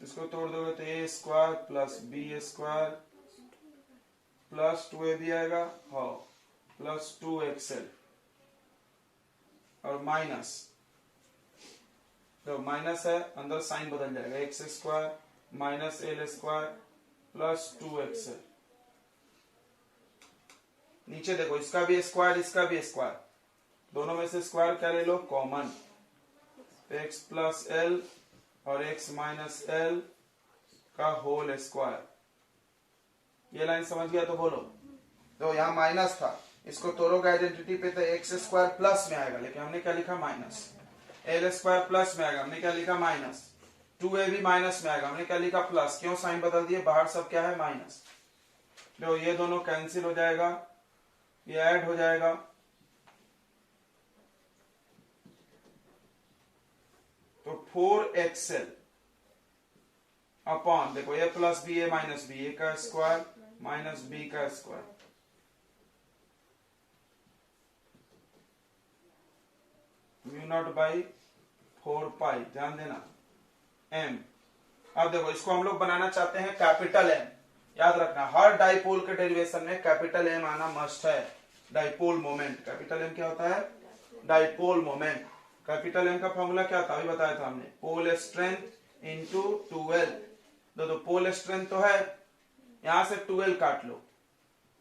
इसको तोड़ दोगे तो A square plus B square plus 2ab आएगा, हाँ प्लस 2xl, और माइनस, तो माइनस है अंदर साइन बदल जाएगा, x square minus L square plus 2xl। नीचे देखो इसका भी स्क्वायर इसका भी स्क्वायर, दोनों में से स्क्वायर क्या ले लो, कॉमन, x प्लस एल और x माइनस एल का होल स्क्वायर। ये लाइन समझ गया तो बोलो। तो यहाँ माइनस था, इसको तोड़ोगे आइडेंटिटी पे तो एक्स स्क्वायर प्लस में आएगा, लेकिन हमने क्या लिखा, माइनस। एल स्क्वायर प्लस में आएगा, हमने क्या लिखा, माइनस। 2a भी माइनस में आएगा, हमने क्या लिखा, प्लस। क्यों साइन बदल दिए, बाहर सब क्या है, माइनस। तो ये दोनों कैंसिल हो जाएगा, ये ऐड हो जाएगा, तो 4xl अपॉन, देखो ए प्लस बी ए माइनस बी, ए का स्क्वायर माइनस बी का स्क्वायर, म्यू नॉट बाई 4 पाई, ध्यान देना, m। अब देखो इसको हम लोग बनाना चाहते हैं कैपिटल M। याद रखना हर डाइपोल के डेरिवेशन में कैपिटल M आना मस्ट है। डाइपोल मोमेंट, कैपिटल M क्या होता है, डाइपोल मोमेंट। कैपिटल M का फॉर्मूला क्या था, अभी बताया था हमने, पोल स्ट्रेंथ इंटू 2L। तो पोल स्ट्रेंथ तो है, यहां से 2L काट लो,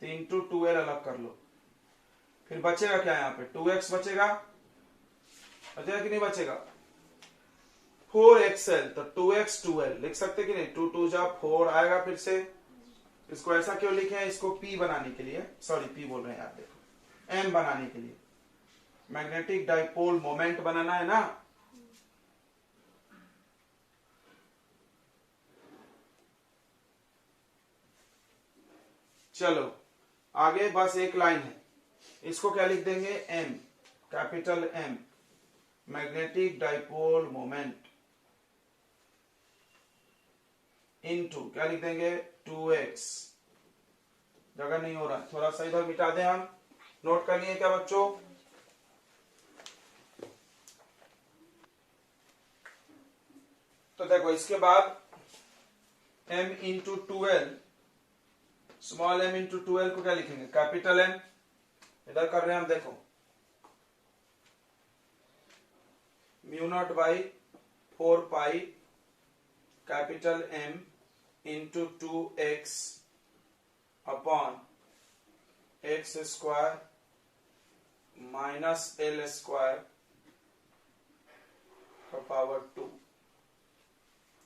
तो इंटू 2L अलग कर लो, फिर बचेगा क्या, यहाँ पे 2x बचेगा, बचेगा कि नहीं बचेगा, 4xl, तो 2x 2L लिख सकते कि नहीं, 2 2 जा 4 आएगा। फिर से इसको ऐसा क्यों लिखे हैं, इसको P बनाने के लिए, सॉरी P बोल रहे हैं यार, देखो M बनाने के लिए, मैग्नेटिक डाइपोल मोमेंट बनाना है ना। चलो आगे बस एक लाइन है, इसको क्या लिख देंगे, M, capital M, magnetic dipole moment into क्या लिख देंगे, 2x। जगह नहीं हो रहा, थोड़ा सा इधर मिटा दें हम, नोट कर लिए क्या बच्चों। तो देखो इसके बाद m into 2L, small m into 2L को क्या लिखेंगे, कैपिटल M, इधर कर रहे हैं हम, देखो mu naught by 4 pi capital M into 2x upon X square minus L square का पावर 2।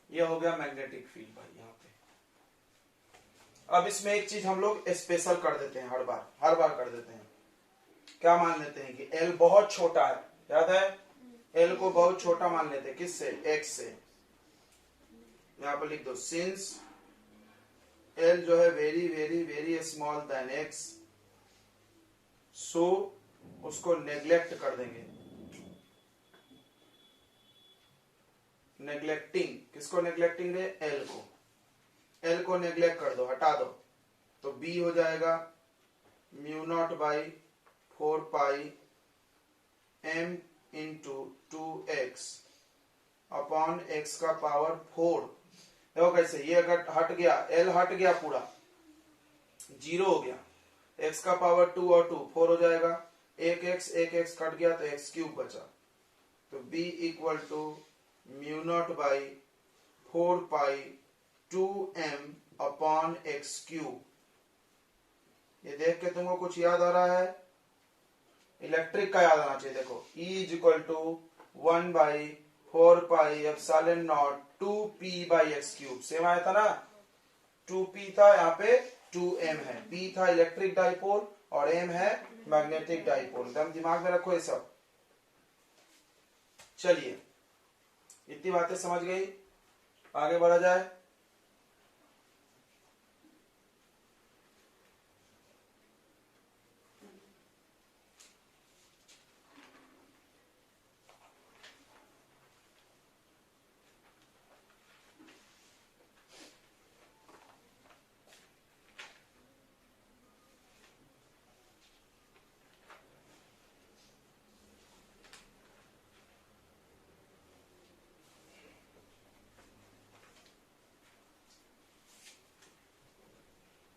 ये हो गया मैग्नेटिक फील्ड भाई यहाँ पे। अब इसमें एक चीज हम लोग स्पेशल कर देते हैं, हर बार कर देते हैं। क्या मान लेते हैं कि L बहुत छोटा है, याद है L को बहुत छोटा मान लेते हैं, किससे, x से। यहां पर लिख दो सिंस L जो है very very very small than x, so उसको नेग्लेक्ट कर देंगे। नेग्लेक्टिंग, किसको नेग्लेक्टिंग रे, L को। L को नेग्लेक्ट कर दो, हटा दो, तो B हो जाएगा mu naught by 4 pi M into 2x upon x का पावर 4। देखो कैसे, ये अगर हट गया, L हट गया, पूरा 0 हो गया, x का पावर 2 और 2 4 हो जाएगा, एक x कट गया तो x क्यूब बचा। तो B equal to mu naught by 4 pi 2m upon x cube. ये देख के तुमको कुछ याद आ रहा है, इलेक्ट्रिक का याद आना चाहिए। देखो E is equal to 1 by 4 pi epsilon naught 2p by x cube. Same आया था ना, 2p था, यहाँ पे 2m है। p था इलेक्ट्रिक डाइपोल और m है मैग्नेटिक डाइपोल। एकदम दिमाग में रखो ये सब। चलिए इतनी बातें समझ गई, आगे बढ़ा जाए।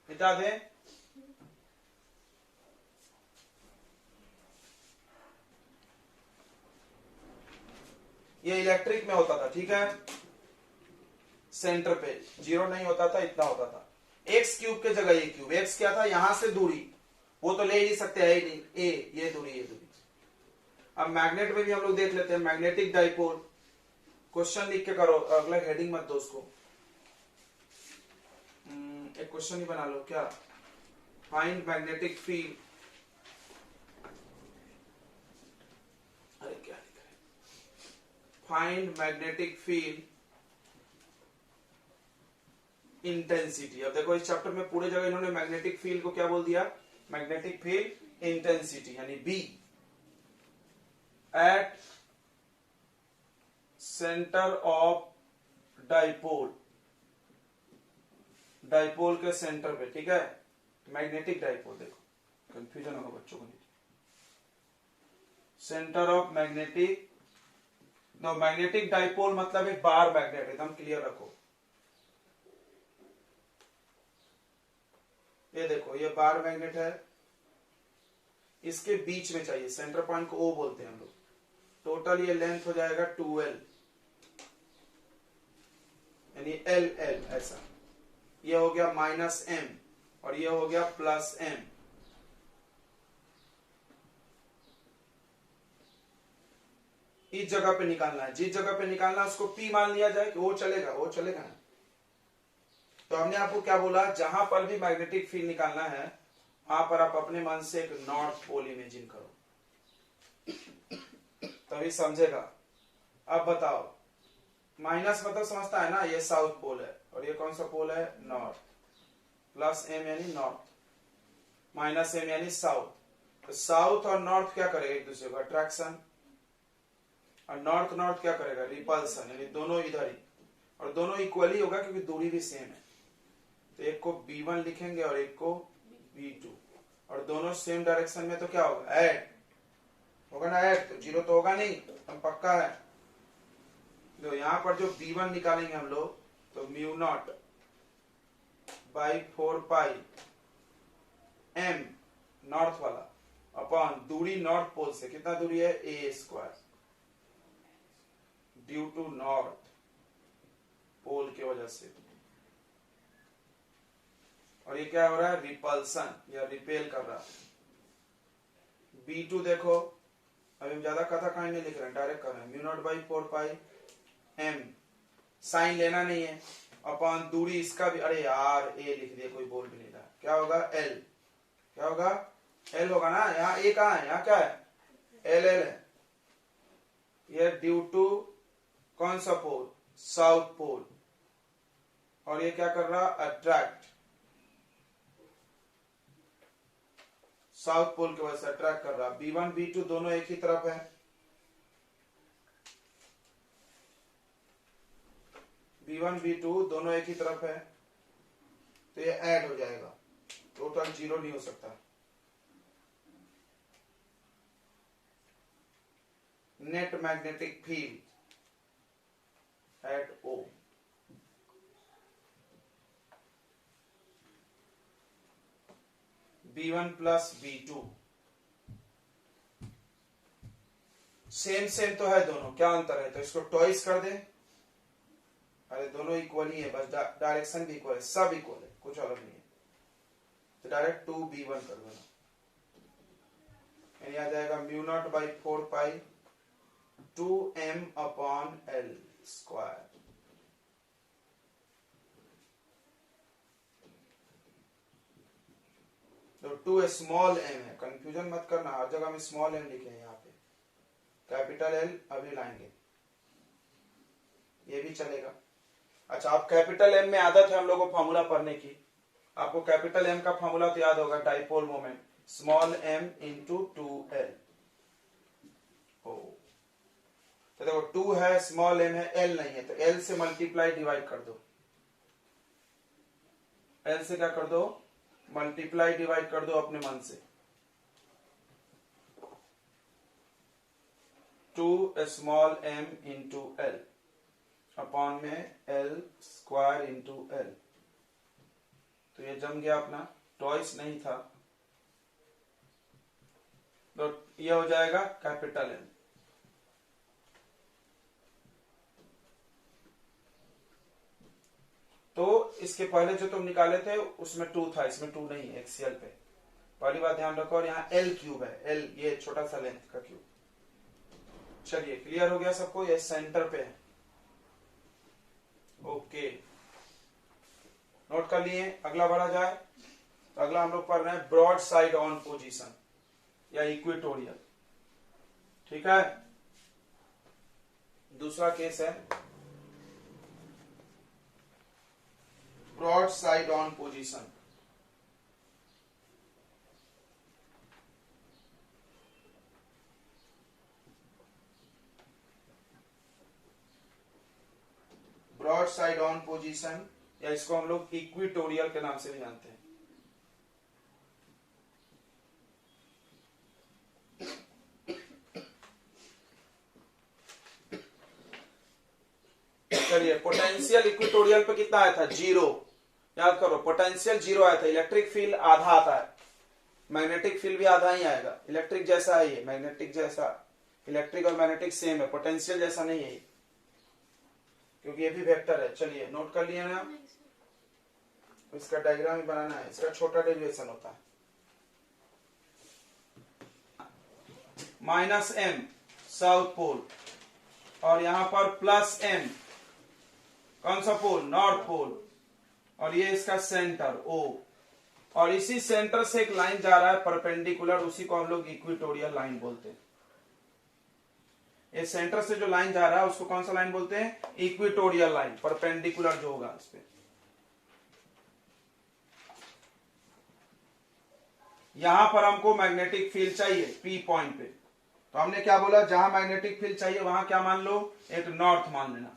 मिटा दें, ये इलेक्ट्रिक में होता था, ठीक है, सेंटर पे 0 नहीं होता था, इतना होता था। एक्स क्यूब के जगह ये क्यूब, एक्स क्या था, यहां से दूरी, वो तो ले ही नहीं सकते, है ही नहीं, ए ये दूरी, ये दूरी। अब मैग्नेट में भी हम लोग देख लेते हैं, मैग्नेटिक डाइपोल। क्वेश्चन लिख के करो, अगला हेडिंग मत दो उसको, एक क्वेश्चन ही बना लो। क्या, फाइंड मैग्नेटिक फील्ड, अरे क्या लिख रहे, फाइंड मैग्नेटिक फील्ड इंटेंसिटी। अब देखो इस चैप्टर में पूरे जगह इन्होंने मैग्नेटिक फील्ड को क्या बोल दिया, मैग्नेटिक फील्ड इंटेंसिटी, यानी B at centre of dipole, dipole के सेंटर पे, ठीक है, मैग्नेटिक डाइपोल। देखो कंफ्यूजन होगा बच्चों को, नहीं, centre of magnetic, no magnetic dipole मतलब एक बार मैग्नेट, एकदम क्लियर रखो। ये देखो ये बार मैग्नेट है, इसके बीच में चाहिए, सेंटर पॉइंट को ओ बोलते हैं हम लोग। टोटल ये लेंथ हो जाएगा 2l, यानी LL ऐसा। ये हो गया माइनस m और ये हो गया प्लस m। इस जगह पे निकालना है, जिस जगह पे निकालना है उसको P मान लिया जाए कि वो चलेगा, वो चलेगा ना। तो हमने आपको क्या बोला, जहां पर भी मैग्नेटिक फील्ड निकालना है वहां पर आप अपने मन से एक नॉर्थ पोल इमेजिन करो, तभी समझेगा। अब बताओ, माइनस मतलब समझता है ना, ये साउथ पोल है और ये कौन सा पोल है, नॉर्थ। प्लस m यानी नॉर्थ, माइनस m यानी साउथ। तो साउथ और नॉर्थ क्या करेगा, एक दूसरे को अट्रैक्शन, और नॉर्थ नॉर्थ क्या करेगा, रिपल्सन, यानी दोनों इधर ही, और दोनों इक्वली होगा क्योंकि दूरी भी सेम है। तो एक को B1 लिखेंगे और एक को B2, और दोनों सेम डायरेक्शन में, तो क्या होगा, ऐड होगा ना, ऐड, तो 0 तो होगा नहीं, हम पक्का है। तो यहां पर जो B1 निकालेंगे हम लोग, तो mu naught by 4 pi M north वाला अपॉन दूरी नॉर्थ पोल से, कितना दूरी है a square, due to north pole की वजह से। और ये क्या हो रहा है, रिपल्सन या रिपेल कर रहा है। B2 देखो, अभी हम ज्यादा कथा कहानी नहीं लिख रहे हैं, डायरेक्ट कर रहे हैं, mu naught by 4 pi m, sign लेना नहीं है, अपॉन दूरी इसका भी, अरे यार a लिख दिया, कोई बोल भी नहीं रहा, क्या होगा l, क्या होगा l होगा ना, यहाँ a कहाँ है, यहाँ क्या है l है, ये ड्यू टू कौन सा पोल, साउथ पोल, और ये क्या कर रहा, अट्रैक्ट, साउथ पोल की वजह से अट्रैक्ट कर रहा। B1 B2 दोनों एक ही तरफ है, B1 B2 दोनों एक ही तरफ है, तो ये ऐड हो जाएगा, टोटल 0 नहीं हो सकता। Net magnetic field eight O, B1 plus B2 same same तो है दोनों, क्या अंतर है, तो इसको ट्वाइस कर दे, अरे दोनों इक्वल ही है, बस डायरेक्शन भी इक्वल है, सब इक्वल है, कुछ अलग नहीं है, तो डायरेक्ट 2B1 कर देना, यानी आ जाएगा mu naught by 4 pi 2m upon l square. तो 2 स्मॉल m है, कंफ्यूजन मत करना, हर जगह में स्मॉल m लिखे हैं, यहाँ पे कैपिटल L अभी लाएंगे, ये भी चलेगा। अच्छा, आप कैपिटल M में आदत है हम लोगों को फॉर्मूला पढ़ने की, आपको कैपिटल M का फॉर्मूला तो याद होगा, dipole moment small m into 2l। तो देखो 2 है, स्मॉल m है, l नहीं है, तो l से मल्टीप्लाई डिवाइड कर दो, l से क्या कर दो, मल्टीप्लाई डिवाइड कर दो अपने मन से, 2 small m into l upon में l स्क्वायर इंटू l, तो ये जम गया अपना, टॉइस नहीं था, तो ये हो जाएगा कैपिटल M। तो इसके पहले जो तुम निकाले थे उसमें 2 था, इसमें 2 नहीं है एक्सीएल पे, पहली बात ध्यान रखो, और यहाँ L क्यूब है, L ये छोटा सा लेंथ का क्यूब। चलिए क्लियर हो गया सबको, ये सेंटर पे है, ओके नोट कर लिए। अगला बढ़ा जाए, तो अगला हम लोग पढ़ रहे हैं ब्रॉड साइड ऑन पोजीशन या इक्वेटोरियल, ठीक है। दूसरा केस है broad side on position, broad side on position, या इसको हम लोग इक्वेटोरियल के नाम से भी जानते हैं। चलिए, पोटेंशियल इक्वेटोरियल पे कितना आया था, 0, याद करो, पोटेंशियल 0 आया था, इलेक्ट्रिक फील्ड आधा आता है, मैग्नेटिक फील्ड भी आधा ही आएगा, इलेक्ट्रिक जैसा है ये, मैग्नेटिक जैसा, इलेक्ट्रिक और मैग्नेटिक सेम है, पोटेंशियल जैसा नहीं है, क्योंकि ये भी वेक्टर है। चलिए नोट कर लिए ना, इसका डायग्राम भी बनाना है, इसका छोटा डेरिवेशन होता है, -m साउथ पोल, और यहां पर +m कौन सा पोल, नॉर्थ पोल, और ये इसका सेंटर O, और इसी सेंटर से एक लाइन जा रहा है परपेंडिकुलर, उसी को हम लोग इक्वेटोरियल लाइन बोलते हैं। ये सेंटर से जो लाइन जा रहा है उसको कौन सा लाइन बोलते हैं, इक्वेटोरियल लाइन, परपेंडिकुलर जो होगा इस पे। यहां पर हमको मैग्नेटिक फील्ड चाहिए P पॉइंट पे, तो हमने क्या बोला, जहां मैग्नेटिक फील्ड चाहिए वहां क्या मान लो, एक नॉर्थ मान लेना।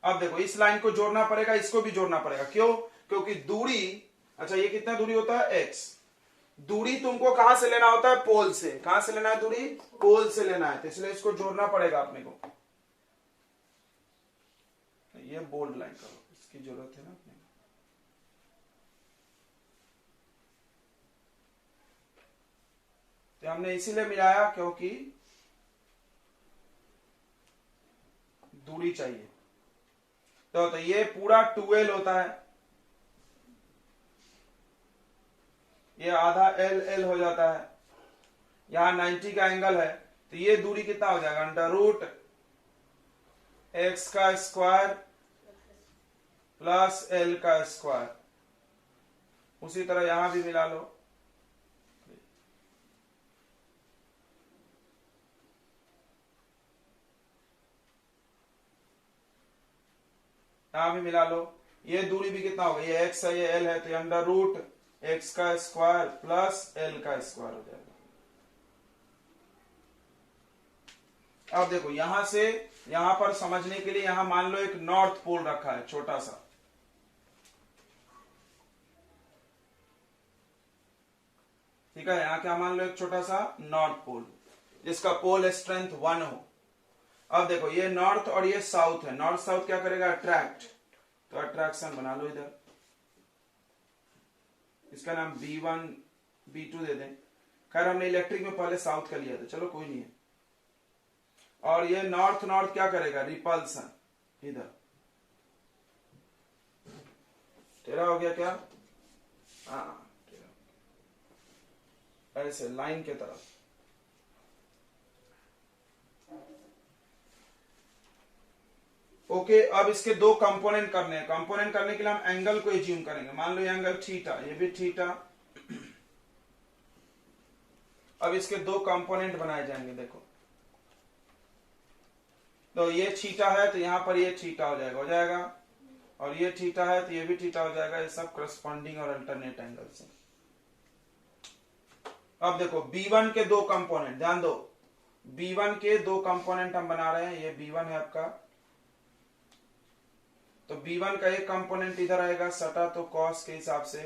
अब देखो इस लाइन को जोड़ना पड़ेगा, इसको भी जोड़ना पड़ेगा, क्यों, क्योंकि दूरी, अच्छा ये कितना दूरी होता है, x, दूरी तुमको कहां से लेना होता है, पोल से, कहां से लेना है दूरी, पोल से लेना है, तो इसलिए इसको जोड़ना पड़ेगा अपने को। ये बोल्ड लाइन करो, इसकी जरूरत है ना अपने को। ये हमने इसीलिए मिलाया क्योंकि दूरी चाहिए। तो ये पूरा 2l होता है, ये आधा l हो जाता है, यहां 90 का एंगल है, तो ये दूरी कितना हो जाएगा, अंडर रूट x का स्क्वायर प्लस l का स्क्वायर। उसी तरह यहां भी मिला लो, यहां भी मिला लो, ये दूरी भी कितना होगा, ये x है ये l है, तो अंडर रूट x का स्क्वायर प्लस l का स्क्वायर हो जाएगा। अब देखो यहां से यहां पर समझने के लिए यहां मान लो एक नॉर्थ पोल रखा है छोटा सा, ठीक है, यहां क्या मान लो एक छोटा सा नॉर्थ पोल जिसका पोल स्ट्रेंथ 1 हो। अब देखो ये नॉर्थ और ये साउथ है, नॉर्थ साउथ क्या करेगा, अट्रैक्ट, तो अट्रैक्शन बना लो इधर, इसका नाम B1 B2 दे दें। खैर हमने इलेक्ट्रिक में पहले साउथ का लिया था, चलो कोई नहीं है। और ये नॉर्थ नॉर्थ क्या करेगा, रिपल्सन, इधर टेढ़ा हो गया क्या, हाँ ऐसे लाइन के तरफ। ओके, अब इसके दो कंपोनेंट करने हैं, कंपोनेंट करने के लिए हम एंगल को एज्यूम करेंगे, मान लो ये एंगल थीटा, ये भी थीटा। अब इसके दो कंपोनेंट बनाए जाएंगे, देखो तो ये थीटा है तो यहां पर ये थीटा हो जाएगा, और ये थीटा है तो ये भी थीटा हो जाएगा, ये सब करस्पॉन्डिंग और अल्टरनेट एंगल से। अब देखो B1 के दो कंपोनेंट, ध्यान दो, B1 के दो कंपोनेंट हम बना रहे हैं, ये B1 है आपका, तो B1 का एक कंपोनेंट इधर आएगा सटा, तो कॉस के हिसाब से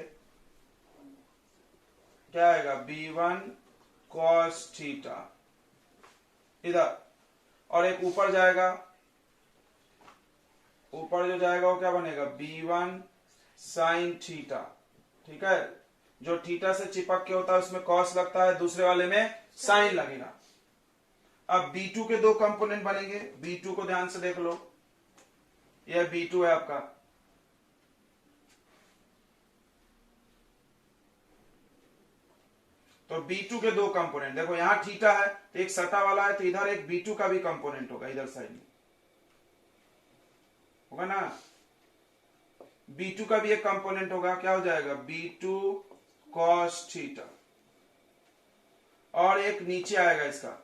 क्या आएगा, B1 कॉस थीटा इधर, और एक ऊपर जाएगा, ऊपर जो जाएगा वो क्या बनेगा, B1 साइन थीटा, ठीक है, जो थीटा से चिपक के होता है उसमें कॉस लगता है, दूसरे वाले में साइन लगेगा। अब B2 के दो कंपोनेंट बनेंगे, B2 को ध्यान से देख लो, यह B2 है आपका, तो B2 के दो कंपोनेंट, देखो यहां थीटा है तो एक सटा वाला है, तो इधर एक B2 का भी कंपोनेंट होगा, इधर साइड में होगा ना, B2 का भी एक कंपोनेंट होगा, क्या हो जाएगा, B2 कॉस थीटा, और एक नीचे आएगा इसका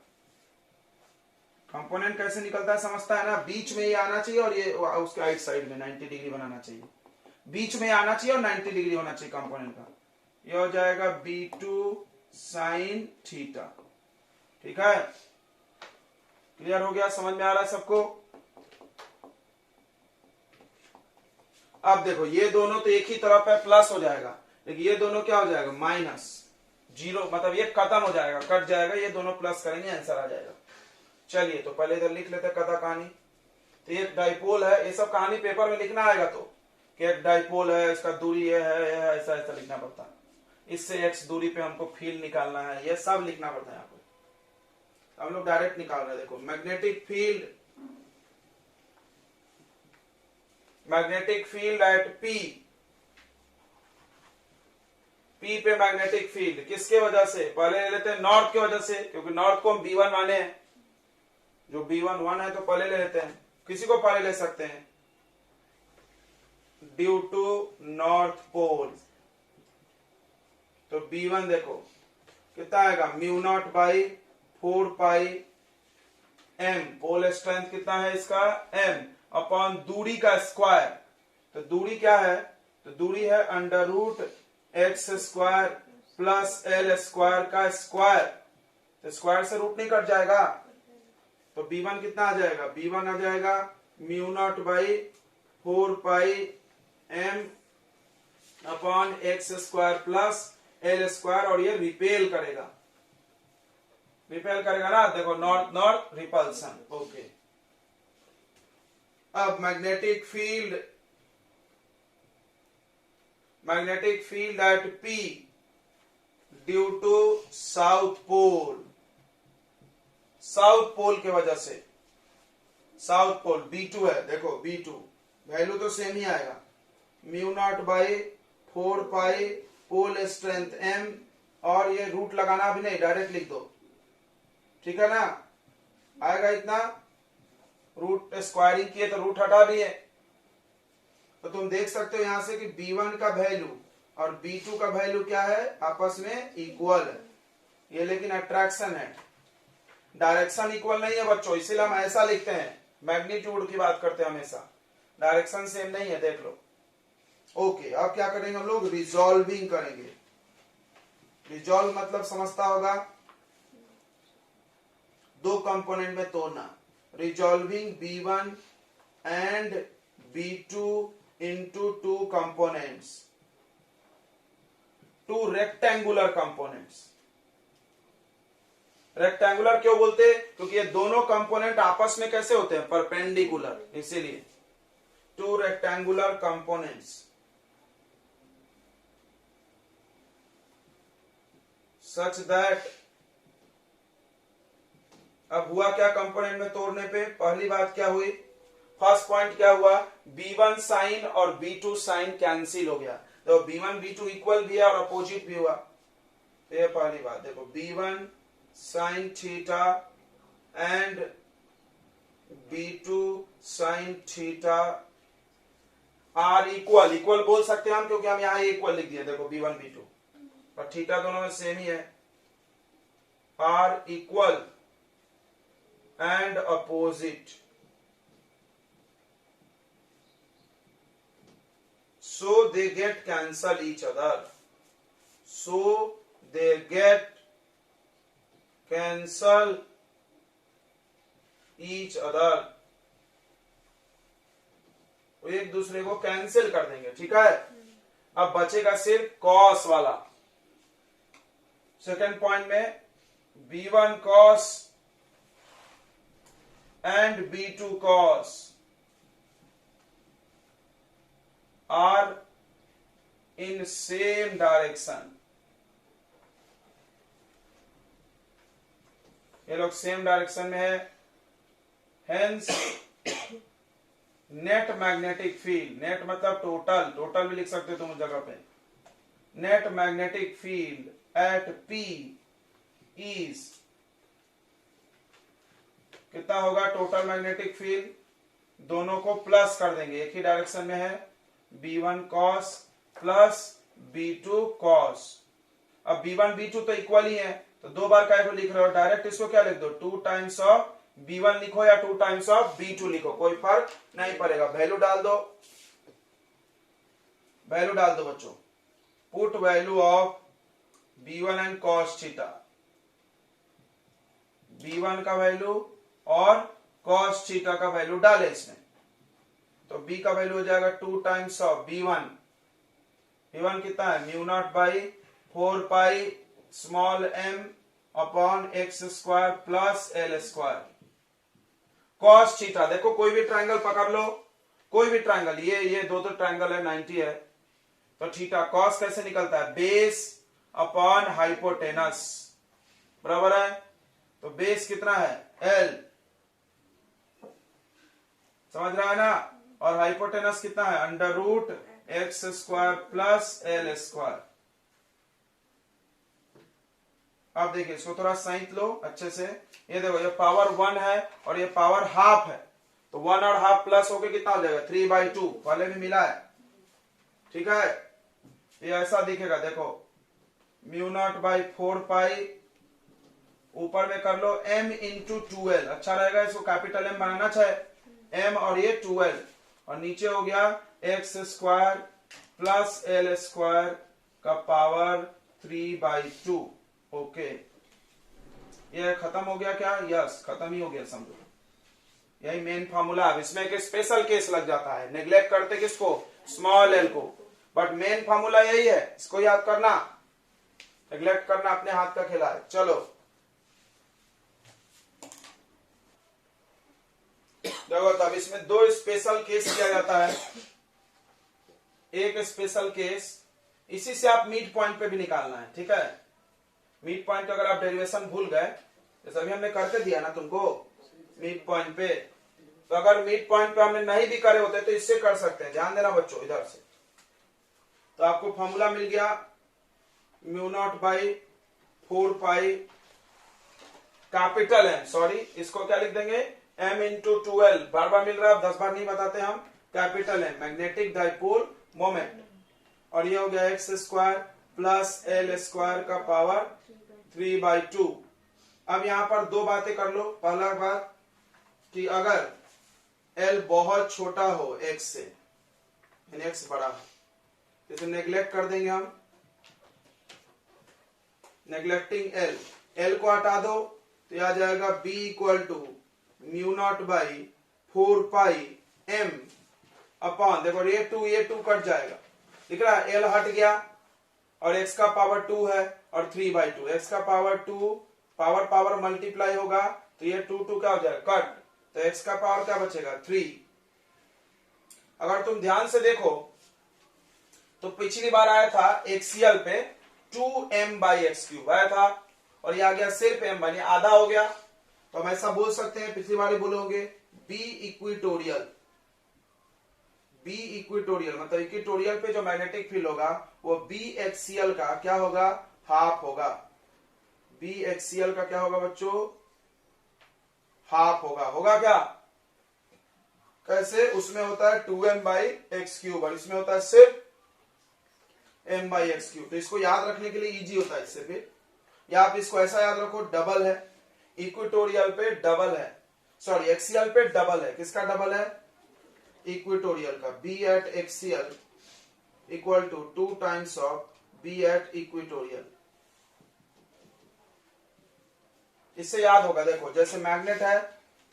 कंपोनेंट, कैसे निकलता है समझता है ना, बीच में ये आना चाहिए और ये उसके राइट साइड में 90 डिग्री बनाना चाहिए, बीच में आना चाहिए और 90 डिग्री होना चाहिए कंपोनेंट का, ये हो जाएगा B2 साइन थीटा, ठीक है, क्लियर हो गया, समझ में आ रहा है सबको। अब देखो ये दोनों तो एक ही तरफ है, प्लस हो जाएगा, लेकिन ये दोनों क्या हो जाएगा, माइनस, जीरो, मतलब ये खत्म हो जाएगा, कट जाएगा, ये दोनों प्लस करेंगे, आंसर आ जाएगा। चलिए तो पहले इधर लिख लेते कथा कहानी, तो एक डाइपोल है, ये सब कहानी पेपर में लिखना आएगा, तो कि एक डाइपोल है, इसका दूरी ये है, ऐसा ऐसा लिखना पड़ता है, इससे x दूरी पे हमको फील्ड निकालना है, ये सब लिखना पड़ता है यहाँ पे, हम लोग डायरेक्ट निकाल रहे हैं। देखो मैग्नेटिक फील्ड एट P पे मैग्नेटिक फील्ड किसके वजह से, पहले ले लेते हैं नॉर्थ की वजह से, क्योंकि नॉर्थ को हम B1 माने हैं, जो B1 1 है तो पहले ले लेते हैं, किसी को पहले ले सकते हैं, ड्यू टू नॉर्थ पोल, तो B1 देखो कितना आएगा, mu naught by 4 pi m, pole strength कितना है इसका m, अपॉन दूरी का स्क्वायर, तो दूरी क्या है, तो दूरी है under root X square plus l square का स्क्वायर, तो स्क्वायर से रूट नहीं कट जाएगा, तो B1 कितना आ जाएगा, B1 आ जाएगा mu naught by 4 pi m upon X square plus l square, और ये रिपेल करेगा ना, देखो नॉर्थ नॉर्थ रिपल्सन, ओके। अब magnetic field at P due to south pole, south pole के वजह से, साउथ पोल B2 है, देखो B2 वैल्यू तो सेम ही आएगा, mu naught by 4 pi pole strength M, और ये रूट लगाना भी नहीं, डायरेक्ट लिख दो, ठीक है ना, आएगा इतना, रूट स्क्वायरिंग किए तो रूट हटा दिए, तो तुम देख सकते हो यहां से कि B1 का वैल्यू और B2 का वैल्यू क्या है, आपस में इक्वल है, ये लेकिन अट्रैक्शन है, डायरेक्शन इक्वल नहीं है बच्चों, इसीलिए हम ऐसा लिखते हैं, मैग्नीट्यूड की बात करते हैं हमेशा, डायरेक्शन सेम नहीं है, देख लो। ओके, अब क्या करेंगे हम लोग, रिजॉल्विंग करेंगे। रिजॉल्व मतलब समझता होगा, दो कंपोनेंट में तोड़ना, resolving B1 and B2 into two components, two rectangular components। Rectangular क्यों बोलते हैं, क्योंकि ये दोनों कंपोनेंट आपस में कैसे होते हैं, परपेंडिकुलर, इसीलिए two rectangular components such that, अब हुआ क्या कंपोनेंट में तोड़ने पे, पहली बात क्या हुई, फर्स्ट पॉइंट क्या हुआ, B1 साइन और B2 साइन कैंसिल हो गया, तो B1 B2 इक्वल भी है और अपोजिट भी हुआ, तो ये पहली बात, देखो B1 sine theta and B2 sine theta are equal, equal बोल सकते हैं हम क्योंकि हम यहां इक्वल लिख दिए, देखो B1 B2 पर थीटा दोनों में सेम ही है, are equal and opposite, so they get cancel each other, so they get cancel each other, वो एक दूसरे को कैंसिल कर देंगे, ठीक है। अब बचेगा सिर्फ कॉस वाला, सेकेंड पॉइंट में B1 cos and B2 cos are in same direction, ये लोग सेम डायरेक्शन में है, hence net magnetic field, net मतलब टोटल, टोटल भी लिख सकते हो तुम जगह पे, net magnetic field at P is, कितना होगा टोटल मैग्नेटिक फील्ड, दोनों को प्लस कर देंगे, एक ही डायरेक्शन में है, B1 cos plus B2 cos, अब B1 B2 तो इक्वल ही है, तो दो बार काय को लिख रहे हो, डायरेक्ट इसको क्या लिख दो, 2 टाइम्स ऑफ B1 लिखो या 2 टाइम्स ऑफ B2 लिखो, कोई फर्क नहीं पड़ेगा, वैल्यू डाल दो, वैल्यू डाल दो बच्चों, put value of B1 and cos theta, B1 का वैल्यू और cos थीटा का वैल्यू डाले इसमें, तो B का वैल्यू हो जाएगा 2 टाइम्स ऑफ B1, B1 कितना है, mu naught by 4 pi small m upon x square plus l square, cos theta, देखो कोई भी ट्रायंगल पकड़ लो, कोई भी ट्रायंगल, ये दो ट्रायंगल है, 90 है, तो थीटा cos कैसे निकलता है, बेस अपॉन हाइपोटेनस, बराबर है, तो बेस कितना है l, समझ रहा है ना, और हाइपोटेनस कितना है, under root X square plus L square. अब देखिए इसको थोड़ा साइंट लो अच्छे से, ये देखो ये पावर 1 है और ये पावर हाफ है, तो 1 और हाफ प्लस होके कितना हो जाएगा 3/2, पहले भी मिला है, ठीक है, ये ऐसा दिखेगा, देखो म्यू नॉट बाई 4 पाई, ऊपर में कर लो m इंटू 2l, अच्छा रहेगा, इसको कैपिटल M बनाना चाहे m और ये 2l, और नीचे हो गया X square plus L square का पावर 3/2, ओके, ये खत्म हो गया क्या, यस खत्म ही हो गया, समझो यही मेन फार्मूला। अब इसमें एक स्पेशल केस लग जाता है, नेग्लेक्ट करते किसको, स्मॉल एल को, बट मेन फार्मूला यही है, इसको याद करना, नेग्लेक्ट करना अपने हाथ का खेला है। चलो देखो, तब इसमें दो स्पेशल केस किया जाता है, एक स्पेशल केस इसी से आप मिड पॉइंट पे भी निकालना है, ठीक है, मिड पॉइंट का अगर आप डेरिवेशन भूल गए, जैसे अभी हमने करके दिया ना तुमको मिड पॉइंट पे, तो अगर मिड पॉइंट पे हमने नहीं भी करे होते तो इससे कर सकते हैं। ध्यान देना बच्चों इधर से। तो आपको फॉर्मूला मिल गया mu naught by 4 pi capital M, sorry इसको क्या लिख देंगे m इंटू 12, बार बार मिल रहा है, 10 बार नहीं बताते हम, capital M magnetic dipole moment, और ये हो गया X square plus L square का पावर 3/2। अब यहां पर दो बातें कर लो। पहला बात कि अगर l बहुत छोटा हो x से, यानी x बड़ा है, तो इसे नेग्लेक्ट कर देंगे हम, नेग्लेक्टिंग l को हटा दो तो यह आ जाएगा b equal to mu naught by 4 pi m upon, देखो ये 2 कट जाएगा, दिख रहा है, l हट गया और x का पावर 2 है और 3/2, x का पावर 2, पावर मल्टीप्लाई होगा तो ये 2 क्या हो जाएगा कट, तो x का पावर क्या बचेगा 3। अगर तुम ध्यान से देखो तो पिछली बार आया था एक्सीएल पे 2m/x³ आया था, और ये आ गया सिर्फ m, यानी आधा हो गया। तो हम ऐसा बोल सकते हैं, पिछली बार बोलोगे b इक्विटोरियल, मतलब इक्विटोरियल पे जो मैग्नेटिक फील्ड होगा वो b एक्सियल का क्या होगा, हाफ होगा। b एक्सियल का क्या होगा बच्चों, हाफ होगा क्या, कैसे, उसमें होता है 2m/x³ और इसमें होता है सिर्फ m/x³। तो इसको याद रखने के लिए इजी होता है इससे, फिर या आप इसको ऐसा याद रखो, डबल है, इक्विटोरियल पे डबल है, सॉरी एक्सियल पे डबल है, किसका डबल है, इक्विटोरियल का, b at axial equal to 2 times of b at equatorial. इससे याद होगा, देखो जैसे मैग्नेट है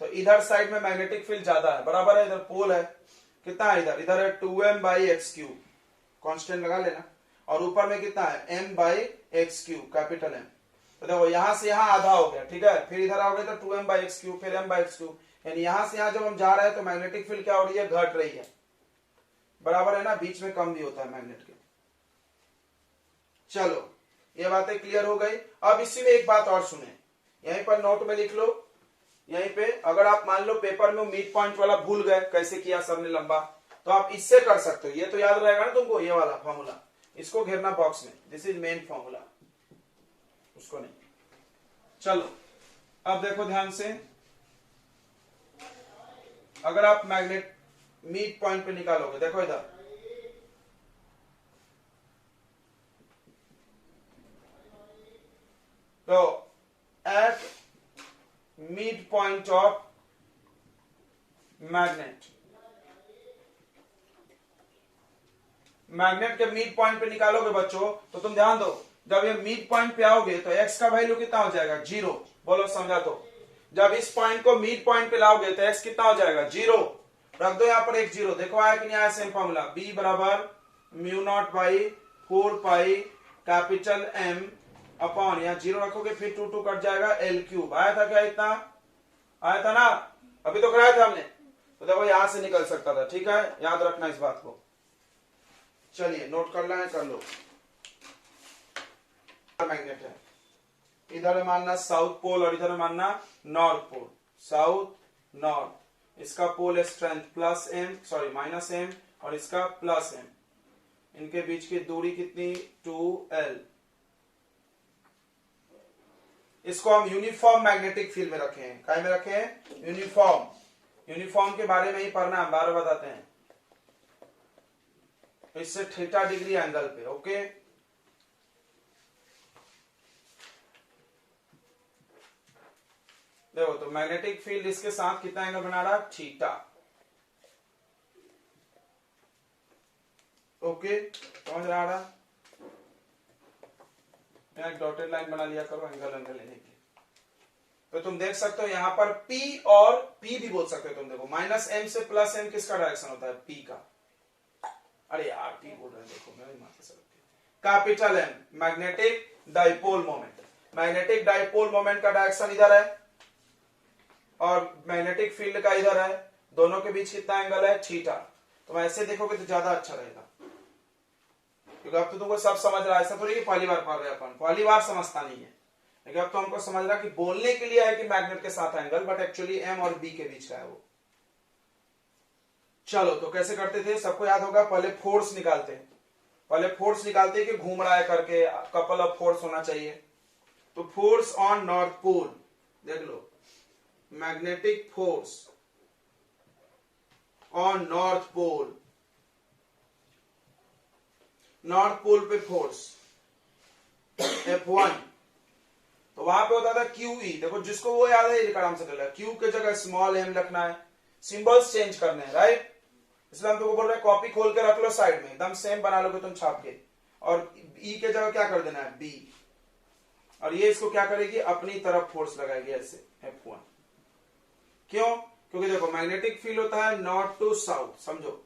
तो इधर साइड में मैग्नेटिक फील्ड ज्यादा है, बराबर है, इधर पोल है, कितना है इधर है 2m/x³, कांस्टेंट लगा लेना, और ऊपर में कितना है m/x³ कैपिटल M। तो देखो यहां से यहां आधा हो गया, ठीक है, फिर इधर आओगे तो 2m/x³, फिर m/x³, यानी यहां से यहां जब हम जा रहे हैं तो मैग्नेटिक फील्ड क्या हो रही है, घट रही है, बराबर है ना, बीच में कम भी होता है मैग्नेट के। चलो ये बातें क्लियर हो गई। अब इसी में एक बात और सुने, यहीं पर नोट में लिख लो, यहीं पे अगर आप मान लो पेपर में मिड पॉइंट वाला भूल गए कैसे किया सर ने लंबा, तो आप इससे कर सकते हो, ये तो याद रहेगा ना तुमको, ये वाला फॉर्मूला, इसको घेरना बॉक्स में, दिस इज मेन फॉर्मूला, उसको नहीं। चलो अब देखो ध्यान से, अगर आप मैग्नेट मिड पॉइंट पे निकालोगे, देखो इधर तो at mid point of magnet के मिड पॉइंट पे निकालोगे बच्चों, तो तुम ध्यान दो, जब ये मिड पॉइंट पे आओगे तो x का वैल्यू कितना हो जाएगा, 0, बोलो समझा। तो जब इस पॉइंट को मिड पॉइंट पे लाओगे तो x कितना हो जाएगा, 0, रख दो यहां पर एक 0, देखो आया कि नहीं आया, सेम फॉर्मूला, b बराबर mu naught by 4 pi capital M upon, यहां 0 रखोगे फिर 2 कट जाएगा L³ आया था क्या, इतना आया था ना, अभी तो कराया था हमने, तो देखो यहां से निकल सकता था, ठीक है, याद रखना इस बात को। चलिए नोट कर लें, कर लो, मैग्नेट है, इधर मानना साउथ पोल और इधर मानना नॉर्थ पोल, साउथ नॉर्थ, इसका pole strength plus m, sorry minus m, और इसका प्लस m, इनके बीच की दूरी कितनी 2l। इसको हम यूनिफॉर्म मैग्नेटिक फील्ड में रखे हैं, काय में रखे हैं, यूनिफॉर्म के बारे में ही पढ़ना हम बार बताते हैं, इससे थीटा डिग्री एंगल पे, ओके। देखो तो मैग्नेटिक फील्ड इसके साथ कितना एंगल बना रहा, थीटा, ओके, समझ रहा, एक डॉटेड लाइन बना लिया करो एंगल लेने की। तो तुम देख सकते हो यहां पर P और P भी बोल सकते हो तुम, देखो -m से +m किसका डायरेक्शन होता है, P का, अरे यार P बोल रहे हैं, देखो मेरे माथे से capital M magnetic dipole moment, magnetic dipole moment का डायरेक्शन इधर है और मैग्नेटिक फील्ड का इधर है, दोनों के बीच कितना एंगल है, थीटा। तो ऐसे देखोगे तो ज्यादा अच्छा रहेगा, क्योंकि अब तो तुमको सब समझ रहा है, ऐसा थोड़ी कि पहली बार पढ़ रहे अपन, पहली बार समझता नहीं है, लेकिन अब तो हमको समझ रहा कि बोलने के लिए है कि मैग्नेट के साथ एंगल, बट एक्चुअली एम और बी के बीच का है वो। चलो तो कैसे करते थे, सबको याद होगा, पहले फोर्स निकालते हैं, पहले फोर्स निकालते हैं कि घूम रहा है करके, कपल ऑफ फोर्स होना चाहिए। तो फोर्स ऑन नॉर्थ पोल, देख लो, magnetic force on north pole, north pole पे फोर्स F1, तो वहां पे होता था QE, देखो जिसको वो याद है आराम से कर ले, Q के जगह स्मॉल m लिखना है, सिंबल्स चेंज करने हैं, राइट। इसलिए हम तुमको बोल रहे हैं कॉपी खोल के रख लो साइड में, एकदम सेम बना लोगे तुम छाप के, और E के जगह क्या कर देना है B, और ये इसको क्या करेगी, अपनी तरफ फोर्स लगाएगी ऐसे F1। क्यों, क्योंकि देखो मैग्नेटिक फील्ड होता है नॉर्थ टू साउथ, समझो,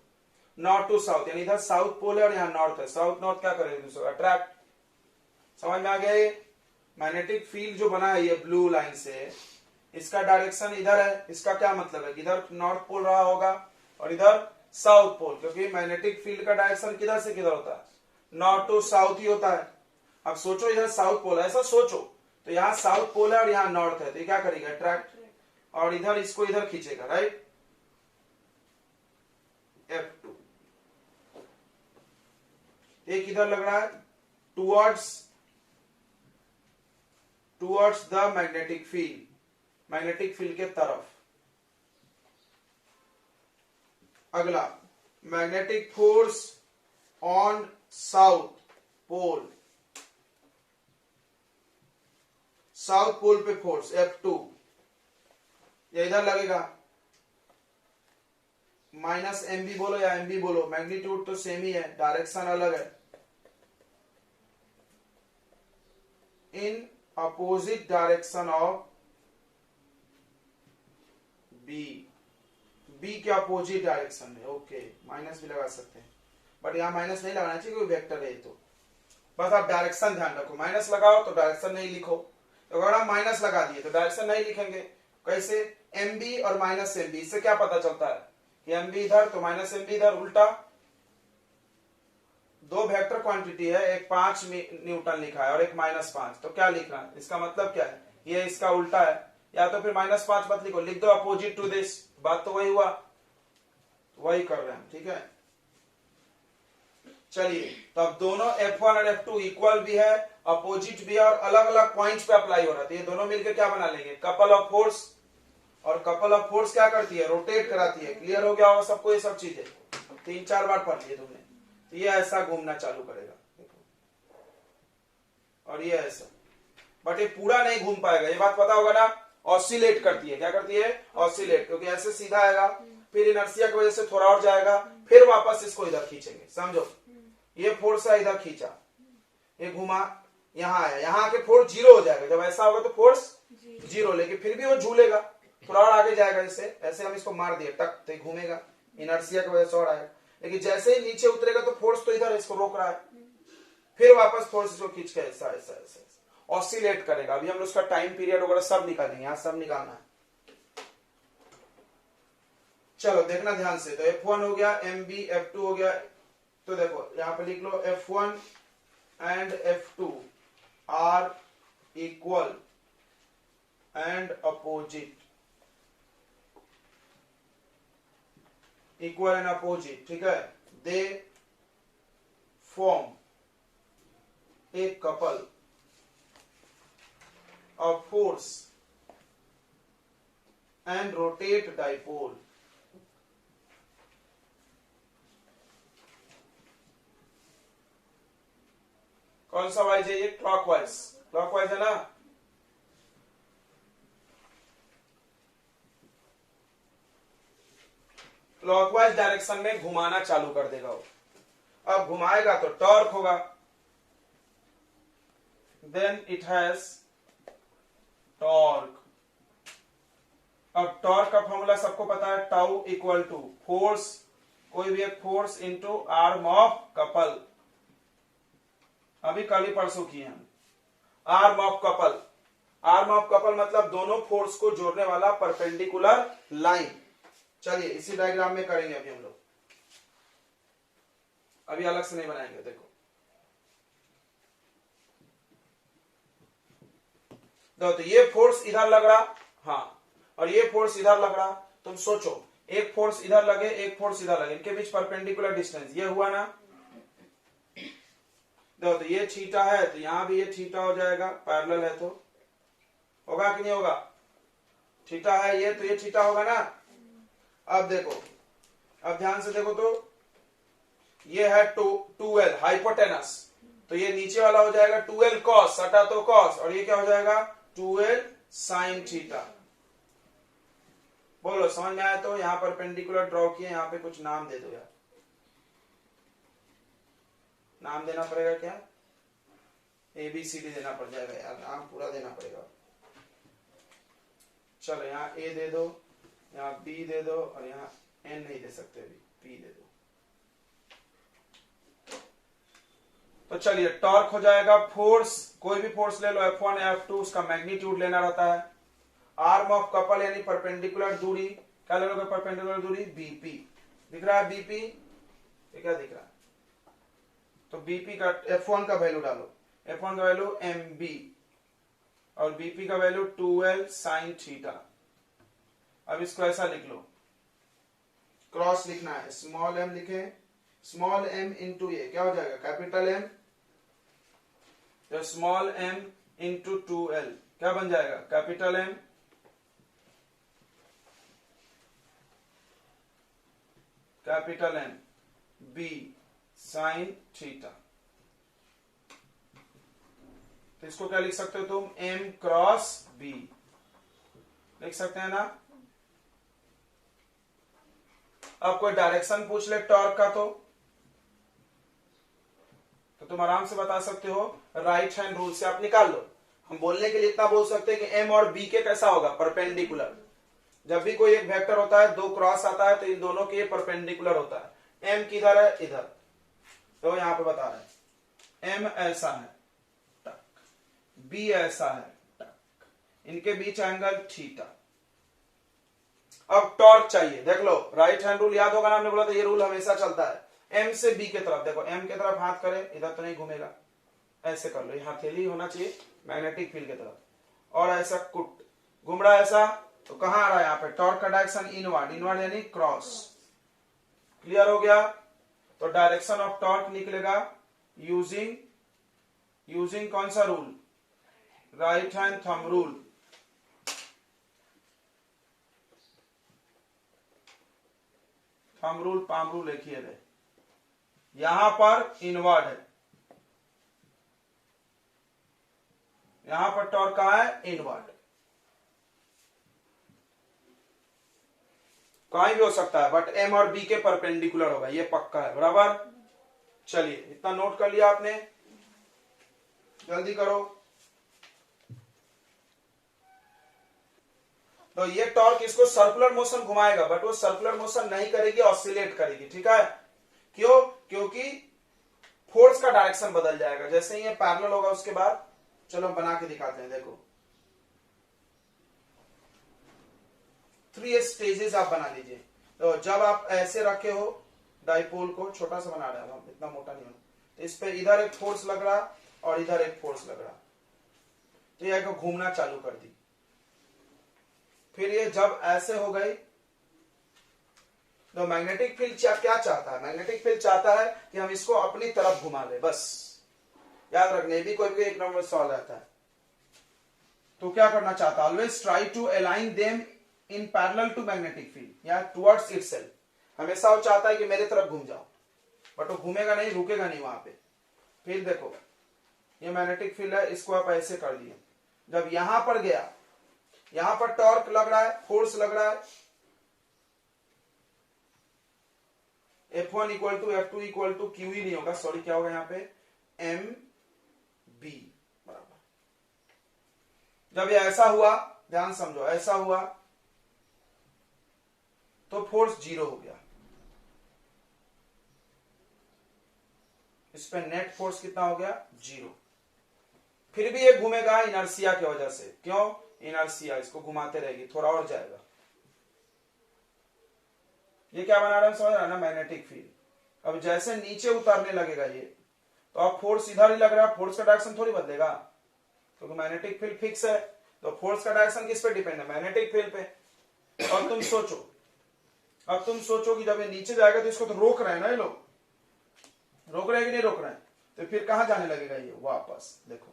नॉर्थ टू साउथ, यानी इधर साउथ पोल है और यहाँ नॉर्थ है, साउथ नॉर्थ क्या करेगा दूसरा, अट्रैक्ट। समझ में आ गया ये, मैग्नेटिक फील्ड जो बना है ये ब्लू लाइन से, इसका डायरेक्शन इधर है, इसका क्या मतलब है कि इधर नॉर्थ पोल रहा होगा और इधर साउथ पोल, क्योंकि मैग्नेटिक फील्ड का डायरेक्शन किधर से किधर होता है, नॉर्थ टू साउथ ही होता है। अब सोचो इधर साउथ पोल है, ऐसा सोचो, तो यहाँ साउथ पोल है और यहाँ नॉर्थ है, तो ये क्या करेगा, अट्रैक्ट, और इधर इसको इधर खींचेगा, राइट, F2। एक इधर लग रहा है towards the magnetic field, magnetic field के तरफ। अगला, magnetic force on south pole, south pole पे फोर्स F2, ये इधर लगेगा, माइनस एम बी बोलो या एम बी बोलो, मैग्नीट्यूड तो सेम ही है, डायरेक्शन अलग है, in opposite direction of B, B के अपोजिट डायरेक्शन में, ओके, माइनस भी लगा सकते हैं, बट यहां माइनस नहीं लगाना चाहिए क्योंकि वेक्टर है, तो बस आप डायरेक्शन ध्यान रखो, माइनस लगाओ तो डायरेक्शन नहीं लिखो, तो अगर आप माइनस लगा दिए तो डायरेक्शन नहीं लिखेंगे। कैसे, एम बी और माइनस एम बी, इससे क्या पता चलता है कि एम बी इधर तो माइनस एम बी इधर, उल्टा, दो वेक्टर क्वांटिटी है, एक 5 न्यूटन लिखा है और एक -5, तो क्या लिखना है, इसका मतलब क्या है, ये इसका उल्टा है, या तो फिर -5 मत लिखो, लिख दो अपोजिट टू दिस, बात तो वही हुआ, वही कर रहे हैं, ठीक है। चलिए, तब दोनों F1 और F2 इक्वल भी है, अपोजिट भी है और अलग अलग पॉइंट्स पे अप्लाई हो रहा है, ये दोनों मिलकर क्या बना लेंगे, कपल ऑफ फोर्स, और कपल ऑफ फोर्स क्या करती है, रोटेट कराती है। क्लियर हो गया होगा सबको ये सब चीजें, 3-4 बार पढ़ लिए तुमने, तो ये ऐसा घूमना चालू करेगा, और ये ऐसा, बट ये पूरा नहीं घूम पाएगा, ये बात पता होगा ना, ऑसिलेट करती है, क्या करती है, ऑसिलेट, क्योंकि ऐसे सीधा आएगा, फिर इनर्शिया की वजह से थोड़ा और जाएगा, फिर वापस इसको इधर खींचेंगे, समझो, ये फोर्स है, इधर खींचा, ये घुमा, यहाँ आया, यहाँ आके फोर्स 0 हो जाएगा, जब ऐसा होगा तो फोर्स 0, लेकिन फिर भी वो झूलेगा, थोड़ा और आगे जाएगा, जैसे ऐसे हम इसको मार दिए टक, तो घूमेगा, इनर्शिया की वजह से और आएगा, लेकिन जैसे ही नीचे उतरेगा तो फोर्स तो इधर इसको रोक रहा है, फिर वापस फोर्स इसको खींच के ऐसा ऐसा ऐसा ऑसिलेट करेगा। अभी हम लोग उसका टाइम पीरियड वगैरह सब निकालेंगे, यहाँ सब निकालना है। चलो देखना ध्यान से, तो F1 हो गया, MB, F2 हो गया, तो देखो यहाँ पे लिख लो F1 and F2 are equal and opposite, equal and opposite, ठीक है, they form a couple of force and rotate dipole, कौन सा वाइज है ये, क्लॉकवाइज, क्लॉकवाइज है ना, क्लॉकवाइज डायरेक्शन में घुमाना चालू कर देगा वो, अब घुमाएगा तो टॉर्क होगा, देन इट हैज टॉर्क। अब टॉर्क का फॉर्मूला सबको पता है, टाउ इक्वल टू फोर्स, कोई भी एक force into arm of couple, अभी कल ही परसों किए हम, arm of couple, arm of couple मतलब दोनों फोर्स को जोड़ने वाला परपेंडिकुलर लाइन। चलिए इसी डायग्राम में करेंगे अभी हम लोग, अभी अलग से नहीं बनाएंगे, देखो तो ये फोर्स इधर लग रहा, हाँ, और ये फोर्स इधर लग रहा। तुम सोचो, एक फोर्स इधर लगे, एक फोर्स इधर लगे, इनके बीच परपेंडिकुलर डिस्टेंस ये हुआ ना। देखो तो ये थीटा है, तो यहां भी ये थीटा हो जाएगा, पैरेलल है तो होगा कि नहीं होगा? थीटा है ये, तो ये थीटा होगा ना। अब देखो, अब ध्यान से देखो, तो ये है 2l हाइपोटेनस, तो ये नीचे वाला हो जाएगा 2l cos, सटा तो cos, और ये क्या हो जाएगा 2l sin थीटा। बोलो समझ में आया? तो यहां पर पेंडिकुलर ड्रॉ किए, यहां पे कुछ नाम दे दो यार, नाम देना पड़ेगा क्या? ABCD देना पड़ जाएगा यार, नाम पूरा देना पड़ेगा। चलो यहाँ A दे दो, यहाँ B दे दो, और यहाँ N नहीं दे सकते अभी, P दे दो। तो चलिए, टॉर्क हो जाएगा फोर्स, कोई भी फोर्स ले लो, F1 F2, उसका मैग्नीट्यूड लेना रहता है। आर्म ऑफ कपल यानी परपेंडिकुलर दूरी, क्या ले लोगे? परपेंडिकुलर दूरी BP, दिख रहा है BP, ये क्या दिख रहा है? तो BP का F1 का वैल्यू डालो, F1 का वैल्यू MB, और BP का वैल्यू 2l sin थीटा। अब इसको ऐसा लिख लो, क्रॉस लिखना है, स्मॉल m लिखे, स्मॉल m इंटू ये क्या हो जाएगा? कैपिटल M, तो स्मॉल m इंटू 2l क्या बन जाएगा? Capital M, capital M B sine theta. तो इसको क्या लिख सकते हो तुम? M क्रॉस B लिख सकते हैं ना। अब कोई डायरेक्शन पूछ ले टॉर्क का, तो तुम आराम से बता सकते हो, राइट हैंड रूल से आप निकाल लो। हम बोलने के लिए इतना बोल सकते हैं कि M और B के कैसा होगा? परपेंडिकुलर। जब भी कोई एक वेक्टर होता है, दो क्रॉस आता है, तो इन दोनों के परपेंडिकुलर होता है। M किधर है? इधर, तो यहां पे बता रहे हैं M ऐसा है टक, B ऐसा है टक, इनके बीच एंगल थीटा। अब टॉर्क चाहिए, देख लो, राइट हैंड रूल याद होगा ना, हमने बोला था ये रूल हमेशा चलता है। M से B के तरफ, देखो M के तरफ हाथ करे, इधर तो नहीं घूमेगा, ऐसे कर लो, ये हथेली होना चाहिए मैग्नेटिक फील्ड की तरफ, और ऐसा कुट घूम रहा है ऐसा, तो कहां आ रहा है? यहाँ पे टॉर्क का डायरेक्शन इनवर्ड, इनवर्ड यानी क्रॉस। क्लियर हो गया? तो डायरेक्शन ऑफ टॉर्क निकलेगा यूजिंग कौन सा rule? Right hand thumb rule. Thumb rule, palm rule एक ही है। यहां पर इनवर्ड है, यहां पर टॉर्क कहां है? इनवर्ड। कहीं भी हो सकता है, बट M और B के परपेंडिकुलर होगा, ये पक्का है, बराबर। चलिए, इतना नोट कर लिया आपने, जल्दी करो। तो ये टॉर्क इसको सर्कुलर मोशन घुमाएगा, बट वो सर्कुलर मोशन नहीं करेगी, ऑसिलेट करेगी, ठीक है? क्यों? क्योंकि फोर्स का डायरेक्शन बदल जाएगा। जैसे ही ये पैरेलल होगा, उसके बाद चलो हम बना के दिखाते हैं। देखो, 3 स्टेजेस आप बना लीजिए। तो जब आप ऐसे रखे हो डाइपोल को, छोटा सा बना रहे हैं हम, इतना मोटा नहीं होना, तो इस पे इधर एक फोर्स लग रहा और इधर एक फोर्स लग रहा, तो ये घूमना चालू कर दी। फिर ये जब ऐसे हो गई, तो मैग्नेटिक फील्ड क्या चाहता है? मैग्नेटिक फील्ड चाहता है कि हम इसको अपनी तरफ घुमा ले, बस याद रखने, भी कोई भी एक नंबर सॉल्व रहता है। तो क्या करना चाहता है? Always try to align them in parallel to magnetic field या टुवर्ड्स इटसेल्फ। हमेशा वो चाहता है कि मेरे तरफ घूम जाओ, बट वो घूमेगा नहीं, रुकेगा नहीं वहां पे। फिर देखो, ये मैग्नेटिक फील्ड है, इसको आप ऐसे कर दिए, जब यहां पर गया, यहां पर टॉर्क लग रहा है, फोर्स लग रहा है, F1 equal to F2 equal to Q ही नहीं होगा, सॉरी, क्या होगा यहाँ पे? MB बराबर। जब ये ऐसा हुआ, ध्यान समझो, ऐसा हुआ तो फोर्स 0 हो गया। इस पे नेट फोर्स कितना हो गया? 0। फिर भी ये घूमेगा इनर्शिया की वजह से। क्यों? इनर्शिया इसको घुमाते रहेगी, थोड़ा और जाएगा। ये क्या बना रहे हैं, समझ रहा है ना? Magnetic field. अब जैसे नीचे उतरने लगेगा ये, तो अब फोर्स इधर ही लग रहा है, फोर्स का डायरेक्शन थोड़ी बदलेगा, क्योंकि मैग्नेटिक फील्ड फिक्स है। तो फोर्स का डायरेक्शन किस पे डिपेंड है? मैग्नेटिक फील्ड पे। और तुम सोचो, अब तुम सोचो कि जब ये नीचे जाएगा तो इसको तो रोक रहे हैं ना ये लोग, रोक रहे हैं कि नहीं रोक रहे हैं? तो फिर कहां जाने लगेगा ये? वापस देखो,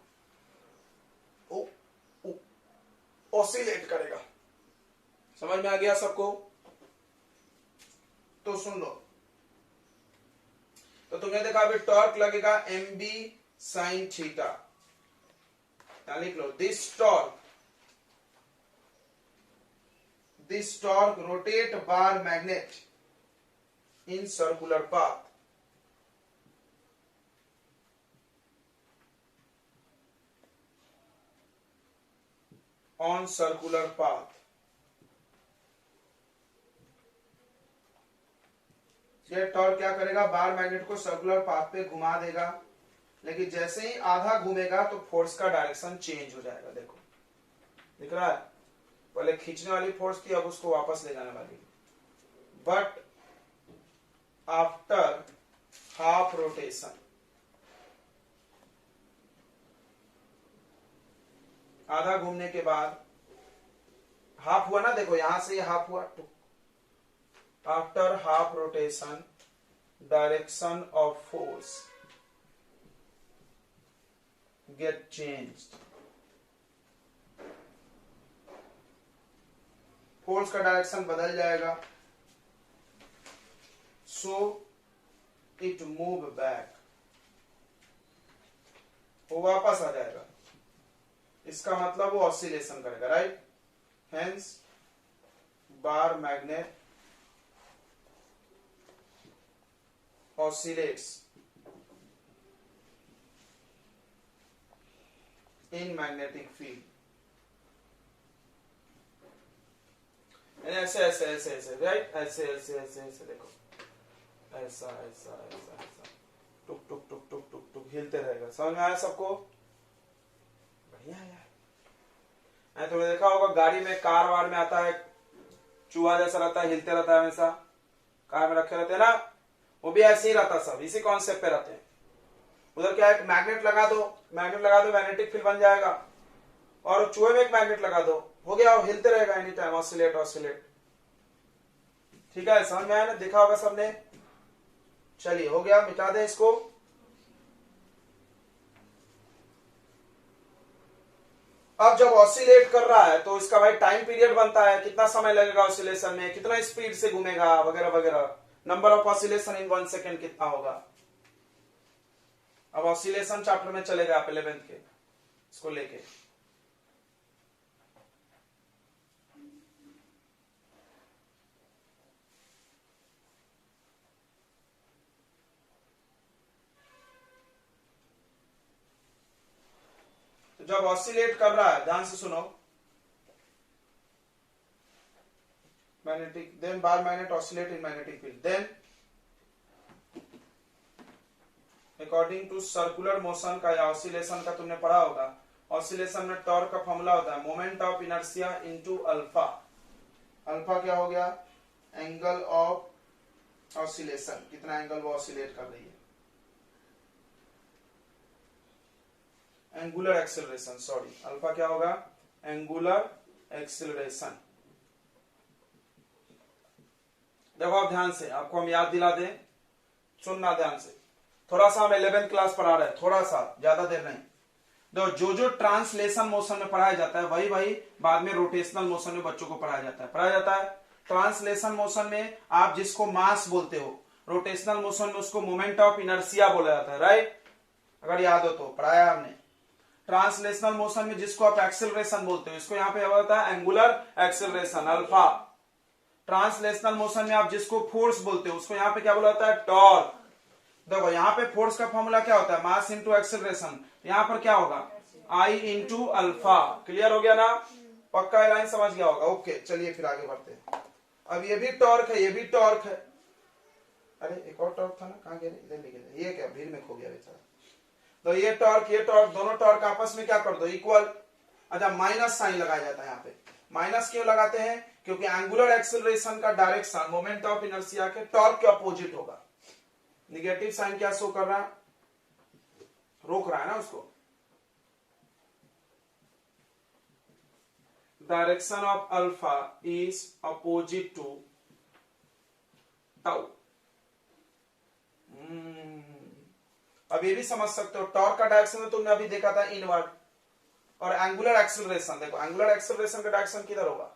ऑसिलेट करेगा। समझ में आ गया सबको? तो सुन लो, तो तुमने देखा अभी टॉर्क लगेगा mb sin थीटा। लिख लो, this torque rotate bar magnet in circular path on circular path. ये टॉर्क क्या करेगा? बार मैग्नेट को सर्कुलर पाथ पे घुमा देगा, लेकिन जैसे ही आधा घूमेगा तो फोर्स का डायरेक्शन चेंज हो जाएगा। देखो दिख रहा है, पहले खींचने वाली फोर्स थी, अब उसको वापस ले जाने वाली। बट आफ्टर हाफ रोटेशन, आधा घूमने के बाद, हाफ हुआ ना, देखो यहां से हाफ हुआ, after half rotation direction of force get changed. Force का डायरेक्शन बदल जाएगा, सो इट मूव बैक, वो वापस आ जाएगा। इसका मतलब वो ऑसिलेशन करेगा, right? Hence bar magnet oscillates in magnetic field। ऐसे ऐसे ऐसे ऐसे, राइट? ऐसे ऐसे ऐसे ऐसे, देखो ऐसा ऐसा ऐसा ऐसा, टुक टुक टुक टुक टुक टुक हिलते रहेगा। समझ में आया सबको? बढ़िया यार। तुमने देखा होगा गाड़ी में, कार वार में आता है, चूहा जैसा रहता है, हिलते रहता है हमेशा, कार में रखे रहते हैं ना, वो भी ऐसे ही रहता, सब इसी कॉन्सेप्ट पे रहते हैं। उधर क्या है, मैग्नेट लगा दो, मैग्नेटिक फील्ड बन जाएगा, और चूहे में एक मैग्नेट लगा दो, हो गया, वो हिलते रहेगा एनी टाइम, ऑसिलेट ऑसिलेट। ठीक है, समझ में आया ना? देखा होगा सबने। चलिए हो गया, मिटा दें इसको। अब जब ऑसिलेट कर रहा है तो इसका भाई टाइम पीरियड बनता है, कितना समय लगेगा ऑसिलेशन में, कितना स्पीड से घूमेगा, वगैरह वगैरह। Number of oscillation in 1 second कितना होगा। अब ऑसिलेशन चैप्टर में चलेगा आप 11th के, इसको लेके। तो जब ऑसिलेट कर रहा है, ध्यान से सुनो, magnetic, then bar magnet oscillate in magnetic field, then according to circular motion का या ऑसिलेशन का तुमने पढ़ा होगा, ऑसिलेशन में टॉर्क का फॉर्मूला होता है moment of inertia into alpha. Alpha क्या हो गया? एंगल ऑफ ऑसिलेशन, कितना एंगल वो ऑसिलेट कर रही है। एंगुलर एक्सेलरेशन, सॉरी, अल्फा क्या होगा? Angular acceleration. देखो आप ध्यान से, आपको हम याद दिला दें, सुनना ध्यान से। थोड़ा सा हम 11th क्लास पढ़ा रहे हैं, थोड़ा सा, ज्यादा देर नहीं। देखो जो ट्रांसलेशन मोशन में पढ़ाया जाता है वही वही बाद में रोटेशनल मोशन में बच्चों को पढ़ाया जाता है। ट्रांसलेशन मोशन में आप जिसको मास बोलते हो, रोटेशनल मोशन में उसको मोमेंट ऑफ इनर्शिया बोला जाता है, राइट? अगर याद हो तो पढ़ाया हमने। ट्रांसलेशनल मोशन में जिसको आप एक्सेलरेशन बोलते हो, इसको यहाँ पे होता है angular acceleration, alpha. Translational motion में आप जिसको फोर्स बोलते हो, उसको यहाँ पे क्या बोला जाता है? टॉर्क। देखो यहाँ पे फोर्स का फॉर्मूला क्या होता है? Mass into acceleration. यहाँ पर क्या होगा? आई इंटू अल्फा। क्लियर हो गया ना? पक्का लाइन समझ गया होगा? ओके, चलिए फिर आगे बढ़ते हैं। अब ये भी टॉर्क है, ये भी टॉर्क है। अरे एक और टॉर्क था ना, कहाँ गया? इधर ले गया। ये क्या भीड़ में खो गया बेचारा। तो ये टॉर्क, दोनों टॉर्क आपस में क्या कर दो? इक्वल। अच्छा, माइनस साइन लगाया जाता है यहाँ पे। माइनस क्यों लगाते हैं? क्योंकि एंगुलर एक्सेलरेशन का डायरेक्शन मोमेंट ऑफ इनर्शिया के टॉर्क के अपोजिट होगा। निगेटिव साइन क्या शो कर रहा है? रोक रहा है ना उसको। Direction of alpha is opposite to tau. अब ये भी समझ सकते हो, टॉर्क का डायरेक्शन तो तुमने अभी देखा था इनवर्ड, और एंगुलर एक्सेलरेशन देखो, एंगुलर एक्सेलरेशन का डायरेक्शन किधर होगा?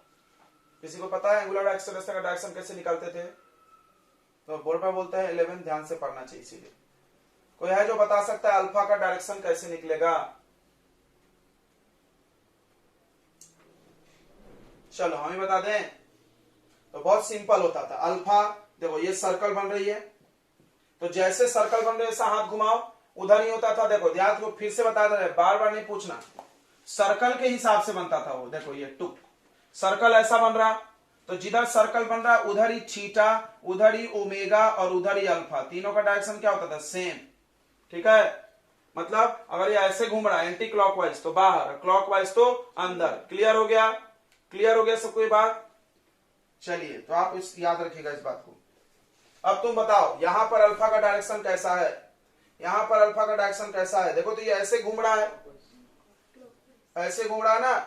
किसी को पता है एंगुलर एक्सेलरेशन का डायरेक्शन कैसे निकालते थे? तो बोर्ड पर बोलते हैं 11 ध्यान से पढ़ना चाहिए, इसीलिए कोई है जो बता सकता है अल्फा का डायरेक्शन कैसे निकलेगा? चलो हम ही बता दें, तो बहुत सिंपल होता था। अल्फा देखो ये सर्कल बन रही है, तो जैसे सर्कल बन रही है ऐसा हाथ घुमाओ, उधर ही होता था। देखो ध्यान को फिर से बता दे, बार बार नहीं पूछना, सर्कल के हिसाब से बनता था वो। देखो ये टुक सर्कल ऐसा बन रहा, तो जिधर सर्कल बन रहा उधर ही थीटा, उधर ही ओमेगा और उधर ही अल्फा, तीनों का डायरेक्शन क्या होता था? सेम। ठीक है, मतलब अगर ये ऐसे घूम रहा है एंटी क्लॉकवाइज तो बाहर, क्लॉकवाइज तो अंदर। क्लियर हो गया? क्लियर हो गया सबको ये बात? चलिए तो आप इस याद रखिएगा इस बात को। अब तुम बताओ यहां पर अल्फा का डायरेक्शन कैसा है, यहां पर अल्फा का डायरेक्शन कैसा है? देखो तो ये ऐसे घूम रहा है, ऐसे घूम रहा है ना,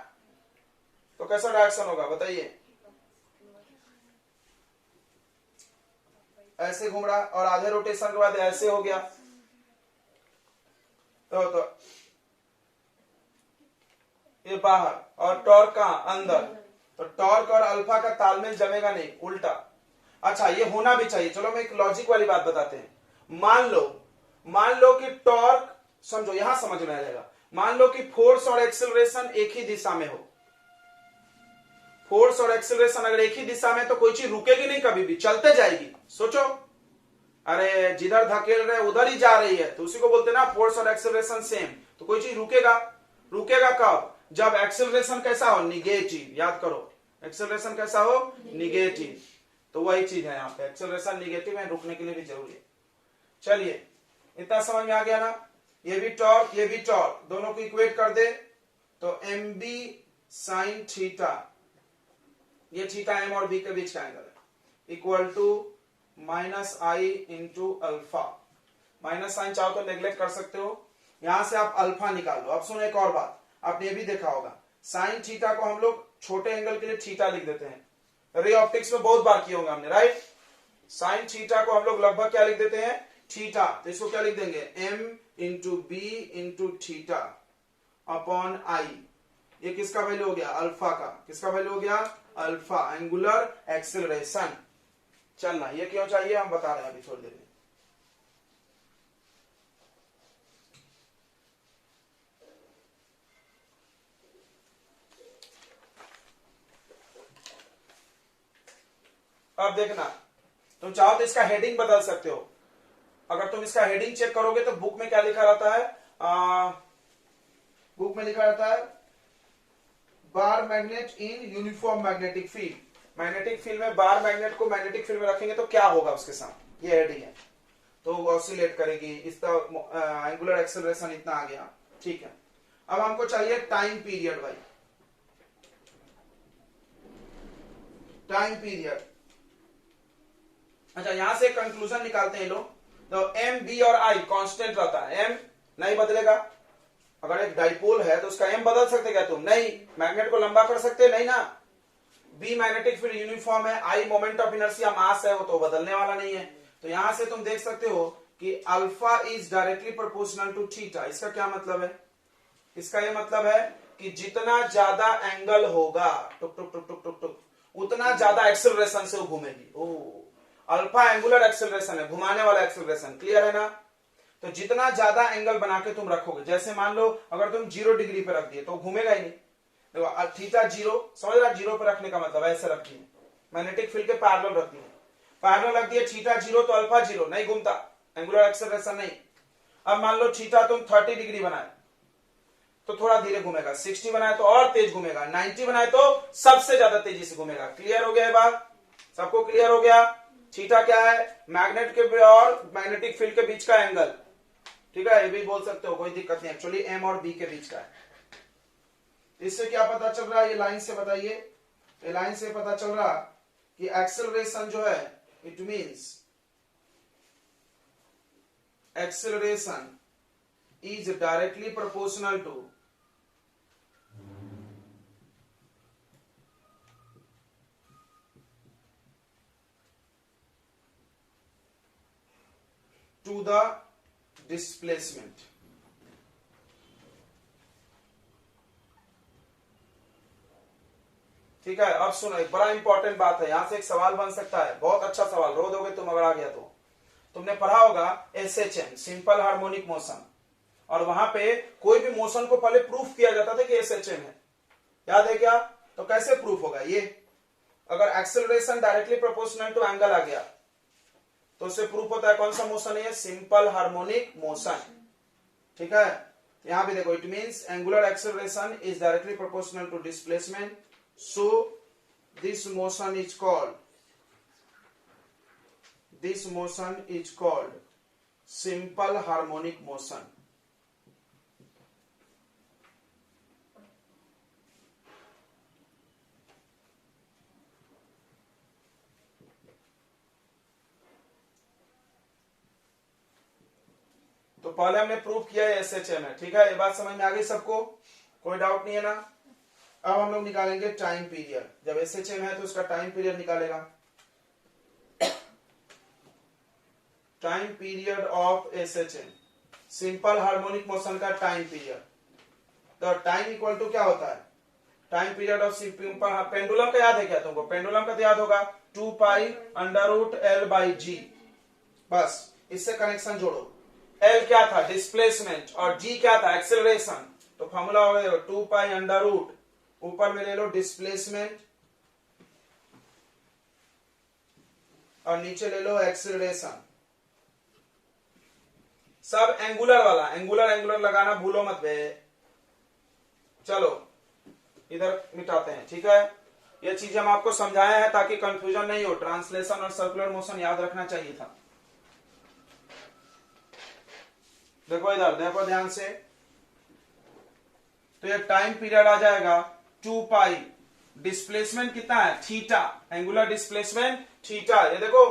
तो कैसा डायरेक्शन होगा बताइए? ऐसे घूम रहा और आधे रोटेशन के बाद ऐसे हो गया, तो ये बाहर और टॉर्क का अंदर, तो टॉर्क और अल्फा का तालमेल जमेगा नहीं, उल्टा। अच्छा ये होना भी चाहिए। चलो मैं एक लॉजिक वाली बात बताते हैं। मान लो कि टॉर्क, समझो यहां समझ में आ जाएगा, मान लो कि फोर्स और एक्सेलरेशन एक ही दिशा में हो। फोर्स और एक्सेलरेशन अगर एक ही दिशा में, तो कोई चीज रुकेगी नहीं, कभी भी चलते जाएगी। सोचो, अरे जिधर धकेल रहे उधर ही जा रही है, तो उसी को बोलते ना फोर्स और एक्सेलरेशन सेम। तो कोई चीज रुकेगा, रुकेगा कब? जब एक्सेलरेशन कैसा हो? निगेटिव। याद करो, एक्सेलरेशन कैसा हो? निगेटिव। तो वही चीज है यहाँ पे, एक्सेलरेशन निगेटिव है, रुकने के लिए भी जरूरी है। चलिए इतना समझ में आ गया ना? ये भी टॉर्क, ये भी टॉर्क, दोनों को इक्वेट कर दे तो एम बी साइन थीटा, ये थीटा एम और बी के बीच का एंगल है, equal to minus I into alpha. Minus sign चाहो तो नेग्लेक्ट कर सकते हो, यहां से आप अल्फा निकाल लो। अब सुनो एक और बात, आपने ये भी देखा होगा, साइन थीटा को हम लोग छोटे एंगल के लिए थीटा लिख देते हैं। रे ऑप्टिक्स में बहुत बार किए होंगे हमने, राइट? साइन थीटा को हम लोग लगभग क्या लिख देते हैं? थीटा। तो इसको क्या लिख देंगे? M into B into theta upon I. ये किसका वैल्यू हो गया? अल्फा का। किसका वैल्यू हो गया? Alpha, angular acceleration. चलना ये क्यों चाहिए हम बता रहे हैं अभी थोड़ी देर में। अब देखना, तुम चाहो तो इसका हेडिंग बदल सकते हो। अगर तुम इसका हेडिंग चेक करोगे तो बुक में क्या लिखा रहता है? बुक में लिखा रहता है बार magnet in uniform magnetic field. Magnetic field में बार मैग्नेट को मैग्नेटिक फील्ड में रखेंगे तो क्या होगा उसके साथ, ये हेडिंग है। तो वो ऑसिलेट करेगी, इसका एंगुलर एक्सेलरेशन इतना आ गया। ठीक है, अब हमको चाहिए टाइम पीरियड भाई, टाइम पीरियड। अच्छा यहां से कंक्लूजन निकालते हैं लोग, तो एम बी और आई कांस्टेंट रहता है, एम नहीं बदलेगा। अगर एक डाइपोल है तो उसका एम बदल सकते क्या तुम? नहीं। मैग्नेट को लंबा कर सकते? नहीं ना। बी मैग्नेटिक फील्ड यूनिफॉर्म है, आई मोमेंट ऑफ इनर्शिया मास है, वो तो बदलने वाला नहीं है। तो यहां से तुम देख सकते हो कि alpha is directly proportional to theta. इसका क्या मतलब है? इसका ये मतलब है कि जितना ज्यादा एंगल होगा टुक टुक टुक टुक टुक टुक, उतना ज्यादा एक्सेलरेशन से वो घूमेगी। ओ, अल्फा एंगुलर एक्सेलरेशन है, घुमाने वाला एक्सेलरेशन। क्लियर है ना? तो जितना ज्यादा एंगल बना के तुम रखोगे, जैसे मान लो अगर तुम 0 डिग्री पे रख दिए तो घूमेगा ही नहीं। देखो थीटा 0, समझ रहा? 0 पे रखने का मतलब ऐसे रखती है, मैग्नेटिक फील्ड के पैरेलल रखती है, पैरेलल रख दिए थीटा 0 तो अल्फा 0, नहीं घूमता, एंगुलर एक्सेलरेशन नहीं। अब मान लो थीटा तुम 30 डिग्री बनाए तो थोड़ा धीरे घूमेगा, 60 बनाए तो और तेज घूमेगा, 90 बनाए तो सबसे ज्यादा तेजी से घूमेगा। क्लियर हो गया ये बात? सबको क्लियर हो गया? थीटा क्या है? मैग्नेट के और मैग्नेटिक फील्ड के बीच का एंगल। ठीक है, ये भी बोल सकते हो, कोई दिक्कत नहीं। एक्चुअली एम और बी के बीच का है। इससे क्या पता चल रहा है? ये लाइन से बताइए। ये लाइन से पता चल रहा कि एक्सेलरेशन जो है, it means acceleration is directly proportional to to the displacement. ठीक है, अब सुनो, एक बड़ा इंपॉर्टेंट बात है, यहां से एक सवाल बन सकता है, बहुत अच्छा सवाल, रो दोगे तुम अगर आ गया तो। तुमने पढ़ा होगा SHM, सिंपल हार्मोनिक मोशन, और वहां पे कोई भी मोशन को पहले प्रूफ किया जाता था कि SHM है, याद है क्या? तो कैसे प्रूफ होगा ये? अगर acceleration directly proportional to angle आ गया तो उससे प्रूफ होता है कौन सा मोशन है? Simple harmonic motion. ठीक है, यहां भी देखो, it means angular acceleration is directly proportional to displacement, so this motion is called simple harmonic motion. तो पहले हमने प्रूफ किया है SHM है। ठीक है, ये बात समझ में आ गई सबको? कोई डाउट नहीं है ना? अब हम लोग निकालेंगे टाइम पीरियड। जब SHM है तो उसका टाइम पीरियड निकालेगा। Time period of SHM, simple harmonic motion का टाइम पीरियड। तो टाइम इक्वल टू क्या होता है? Time period of simple, pendulum का याद है क्या तुमको? पेंडुलम का तो याद होगा, 2 pi under root L by G। बस इससे कनेक्शन जोड़ो। L क्या था? डिस्प्लेसमेंट, और G क्या था? एक्सेलरेशन। तो फॉर्मूला हो गया 2 पाई अंडर रूट, ऊपर में ले लो डिस्प्लेसमेंट और नीचे ले लो एक्सेलरेशन। सब एंगुलर वाला, एंगुलर लगाना भूलो मत बे। चलो इधर मिटाते हैं। ठीक है, ये चीजें हम आपको समझाए हैं ताकि कंफ्यूजन नहीं हो। ट्रांसलेशन और सर्कुलर मोशन याद रखना चाहिए था। देखो इधर, देखो ध्यान से, तो ये टाइम पीरियड आ जाएगा 2 पाई, डिस्प्लेसमेंट कितना है? Theta, angular displacement theta. ये देखो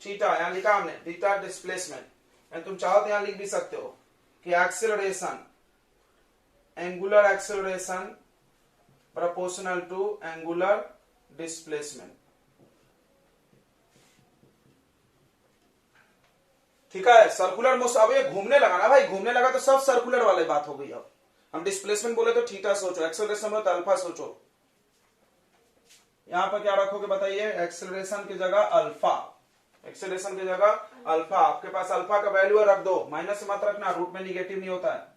थीटा यहां लिखा हमने, थीटा डिस्प्लेसमेंट। तुम चाहो तो यहां लिख भी सकते हो कि acceleration, angular acceleration proportional to angular displacement. ठीक है, सर्कुलर मोशन। अब ये घूमने लगा ना भाई, घूमने लगा तो सब सर्कुलर वाली बात हो गई। अब हम डिस्प्लेसमेंट बोले तो थीटा सोचो, एक्सेलरेशन बोले तो अल्फा सोचो। यहां पर क्या रखोगे बताइए? एक्सेलरेशन की जगह अल्फा, एक्सेलरेशन की जगह अल्फा। आपके पास अल्फा का वैल्यू रख दो, माइनस मत रखना, रूट में निगेटिव नहीं होता है।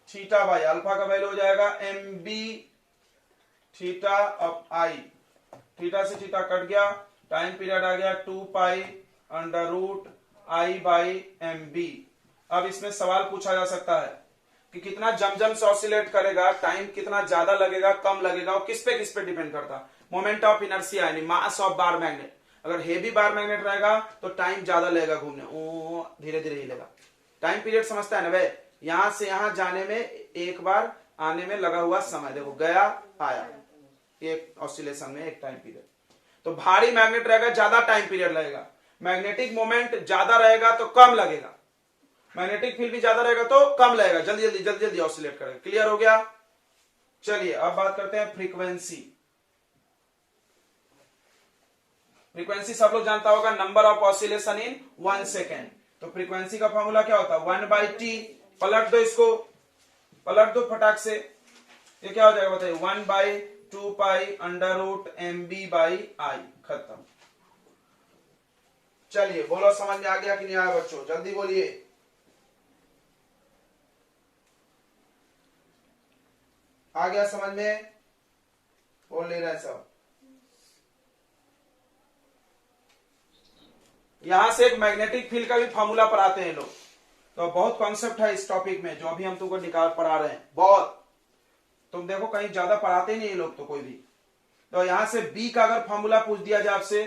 थीटा बाई अल्फा का वैल्यू हो जाएगा mb theta up I. Theta से थीटा कट गया, टाइम पीरियड आ गया 2 pi under root I by mb। अब इसमें सवाल पूछा जा सकता है कि कितना जमजम से ऑसिलेट करेगा, टाइम कितना ज्यादा लगेगा कम लगेगा, और किस पे डिपेंड करता? मोमेंट ऑफ इनर्शिया यानी मास ऑफ बार मैग्नेट। अगर हेवी बार मैग्नेट रहेगा तो टाइम ज्यादा लगेगा घूमने, ओ धीरे धीरे हिलेगा। टाइम पीरियड समझता है ना भाई? यहां से यहां जाने में एक बार, आने में लगा हुआ समय, देखो गया आया, एक ऑसिलेशन में एक टाइम पीरियड। तो भारी मैग्नेट रहेगा ज्यादा टाइम पीरियड लगेगा, मैग्नेटिक मोमेंट ज्यादा रहेगा तो कम लगेगा, मैग्नेटिक फील्ड भी ज्यादा रहेगा तो कम लगेगा, जल्दी जल्दी ऑसिलेट करेगा। क्लियर हो गया? चलिए अब बात करते हैं फ्रीक्वेंसी। फ्रीक्वेंसी सब लोग जानता होगा, number of oscillation in 1 second. तो फ्रीक्वेंसी का फॉर्मूला क्या होता है? 1/t। पलट दो इसको, पलट दो फटाक से, ये क्या हो जाएगा बताइए? 1/2 pi under root mb by I. खत्म। चलिए बोलो, समझ में आ गया कि नहीं आया बच्चों? जल्दी बोलिए। आ गया समझ में? बोल ले रहे सब। यहां से एक मैग्नेटिक फील्ड का भी फॉर्मूला पढ़ाते हैं लोग, तो बहुत कॉन्सेप्ट है इस टॉपिक में जो अभी हम तुमको निकाल पढ़ा रहे हैं। बहुत, तुम देखो कहीं ज्यादा पढ़ाते नहीं ये लोग तो कोई भी। तो यहां से बी का अगर फॉर्मूला पूछ दिया जाए आपसे,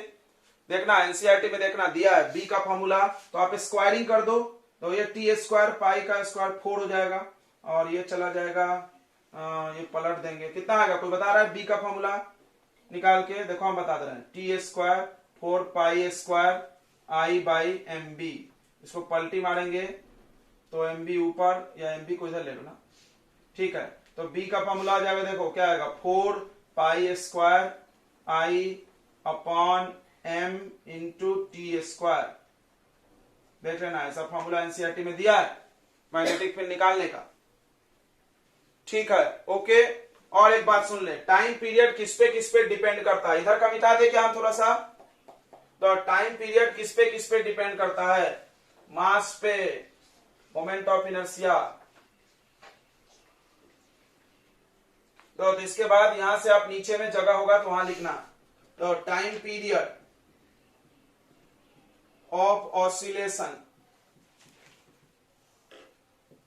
देखना एनसीईआरटी में देखना दिया है बी का फॉर्मूला, तो आप स्क्वायरिंग कर दो, तो ये टी स्क्वायर पाई का स्क्वायर 4 हो जाएगा, और ये चला जाएगा, ये पलट देंगे, कितना आएगा? कोई बता रहा है बी का फॉर्मूला निकाल के? देखो हम बता दे रहे हैं, T square 4 pi square I by M B. इसको पलटी मारेंगे तो एम बी ऊपर, या एम बी को इधर ले लो ना। ठीक है, तो बी का फॉर्मूला आ जाएगा, देखो क्या आएगा? 4 pi square I upon m into T square. देख लेना, ऐसा फॉर्मूला एनसीईआरटी में दिया है मैग्नेटिक फील्ड निकालने का। ठीक है, ओके। और एक बात सुन ले, टाइम पीरियड किस पे डिपेंड करता है। इधर का मिटा दे क्या हम थोड़ा सा। तो टाइम पीरियड किस पे डिपेंड करता है, मास पे, मोमेंट ऑफ इनर्शिया। तो इसके बाद यहां से आप नीचे में जगह होगा तो वहां लिखना। तो time period of oscillation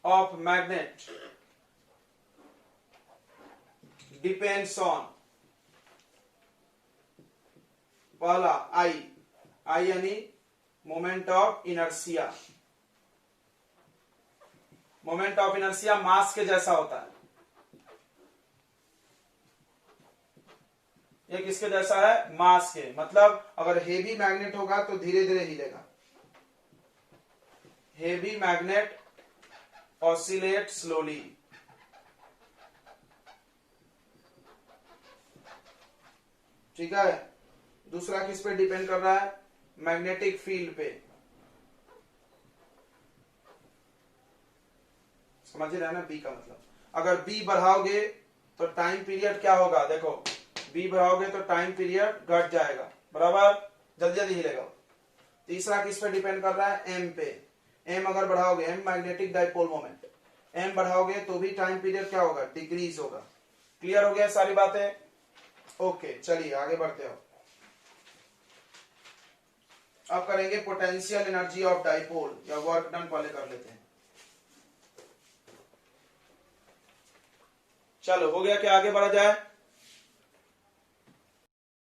of magnet depends on, पहला आई यानी moment of inertia. Moment of inertia mass के जैसा होता है। ये किसके जैसा है, मास के। मतलब अगर हेवी मैग्नेट होगा तो धीरे धीरे हिलेगा। Heavy magnet oscillate slowly. ठीक है। दूसरा किस पे डिपेंड कर रहा है, मैग्नेटिक फील्ड पे। समझ रहे हैं ना बी का मतलब। अगर बी बढ़ाओगे तो टाइम पीरियड क्या होगा, देखो बी बढ़ाओगे तो टाइम पीरियड घट जाएगा, बराबर, जल्दी जल्दी हिलेगा। तीसरा किस पे डिपेंड कर रहा है, एम पे। एम अगर बढ़ाओगे, M magnetic dipole moment, M बढ़ाओगे तो भी टाइम पीरियड क्या होगा, डिक्रीज होगा। क्लियर हो गया सारी बातें। ओके, चलिए आगे बढ़ते हो। अब करेंगे पोटेंशियल एनर्जी ऑफ डाइपोल, या वर्क डन पहले कर लेते हैं। चलो हो गया, क्या आगे बढ़ा जाए।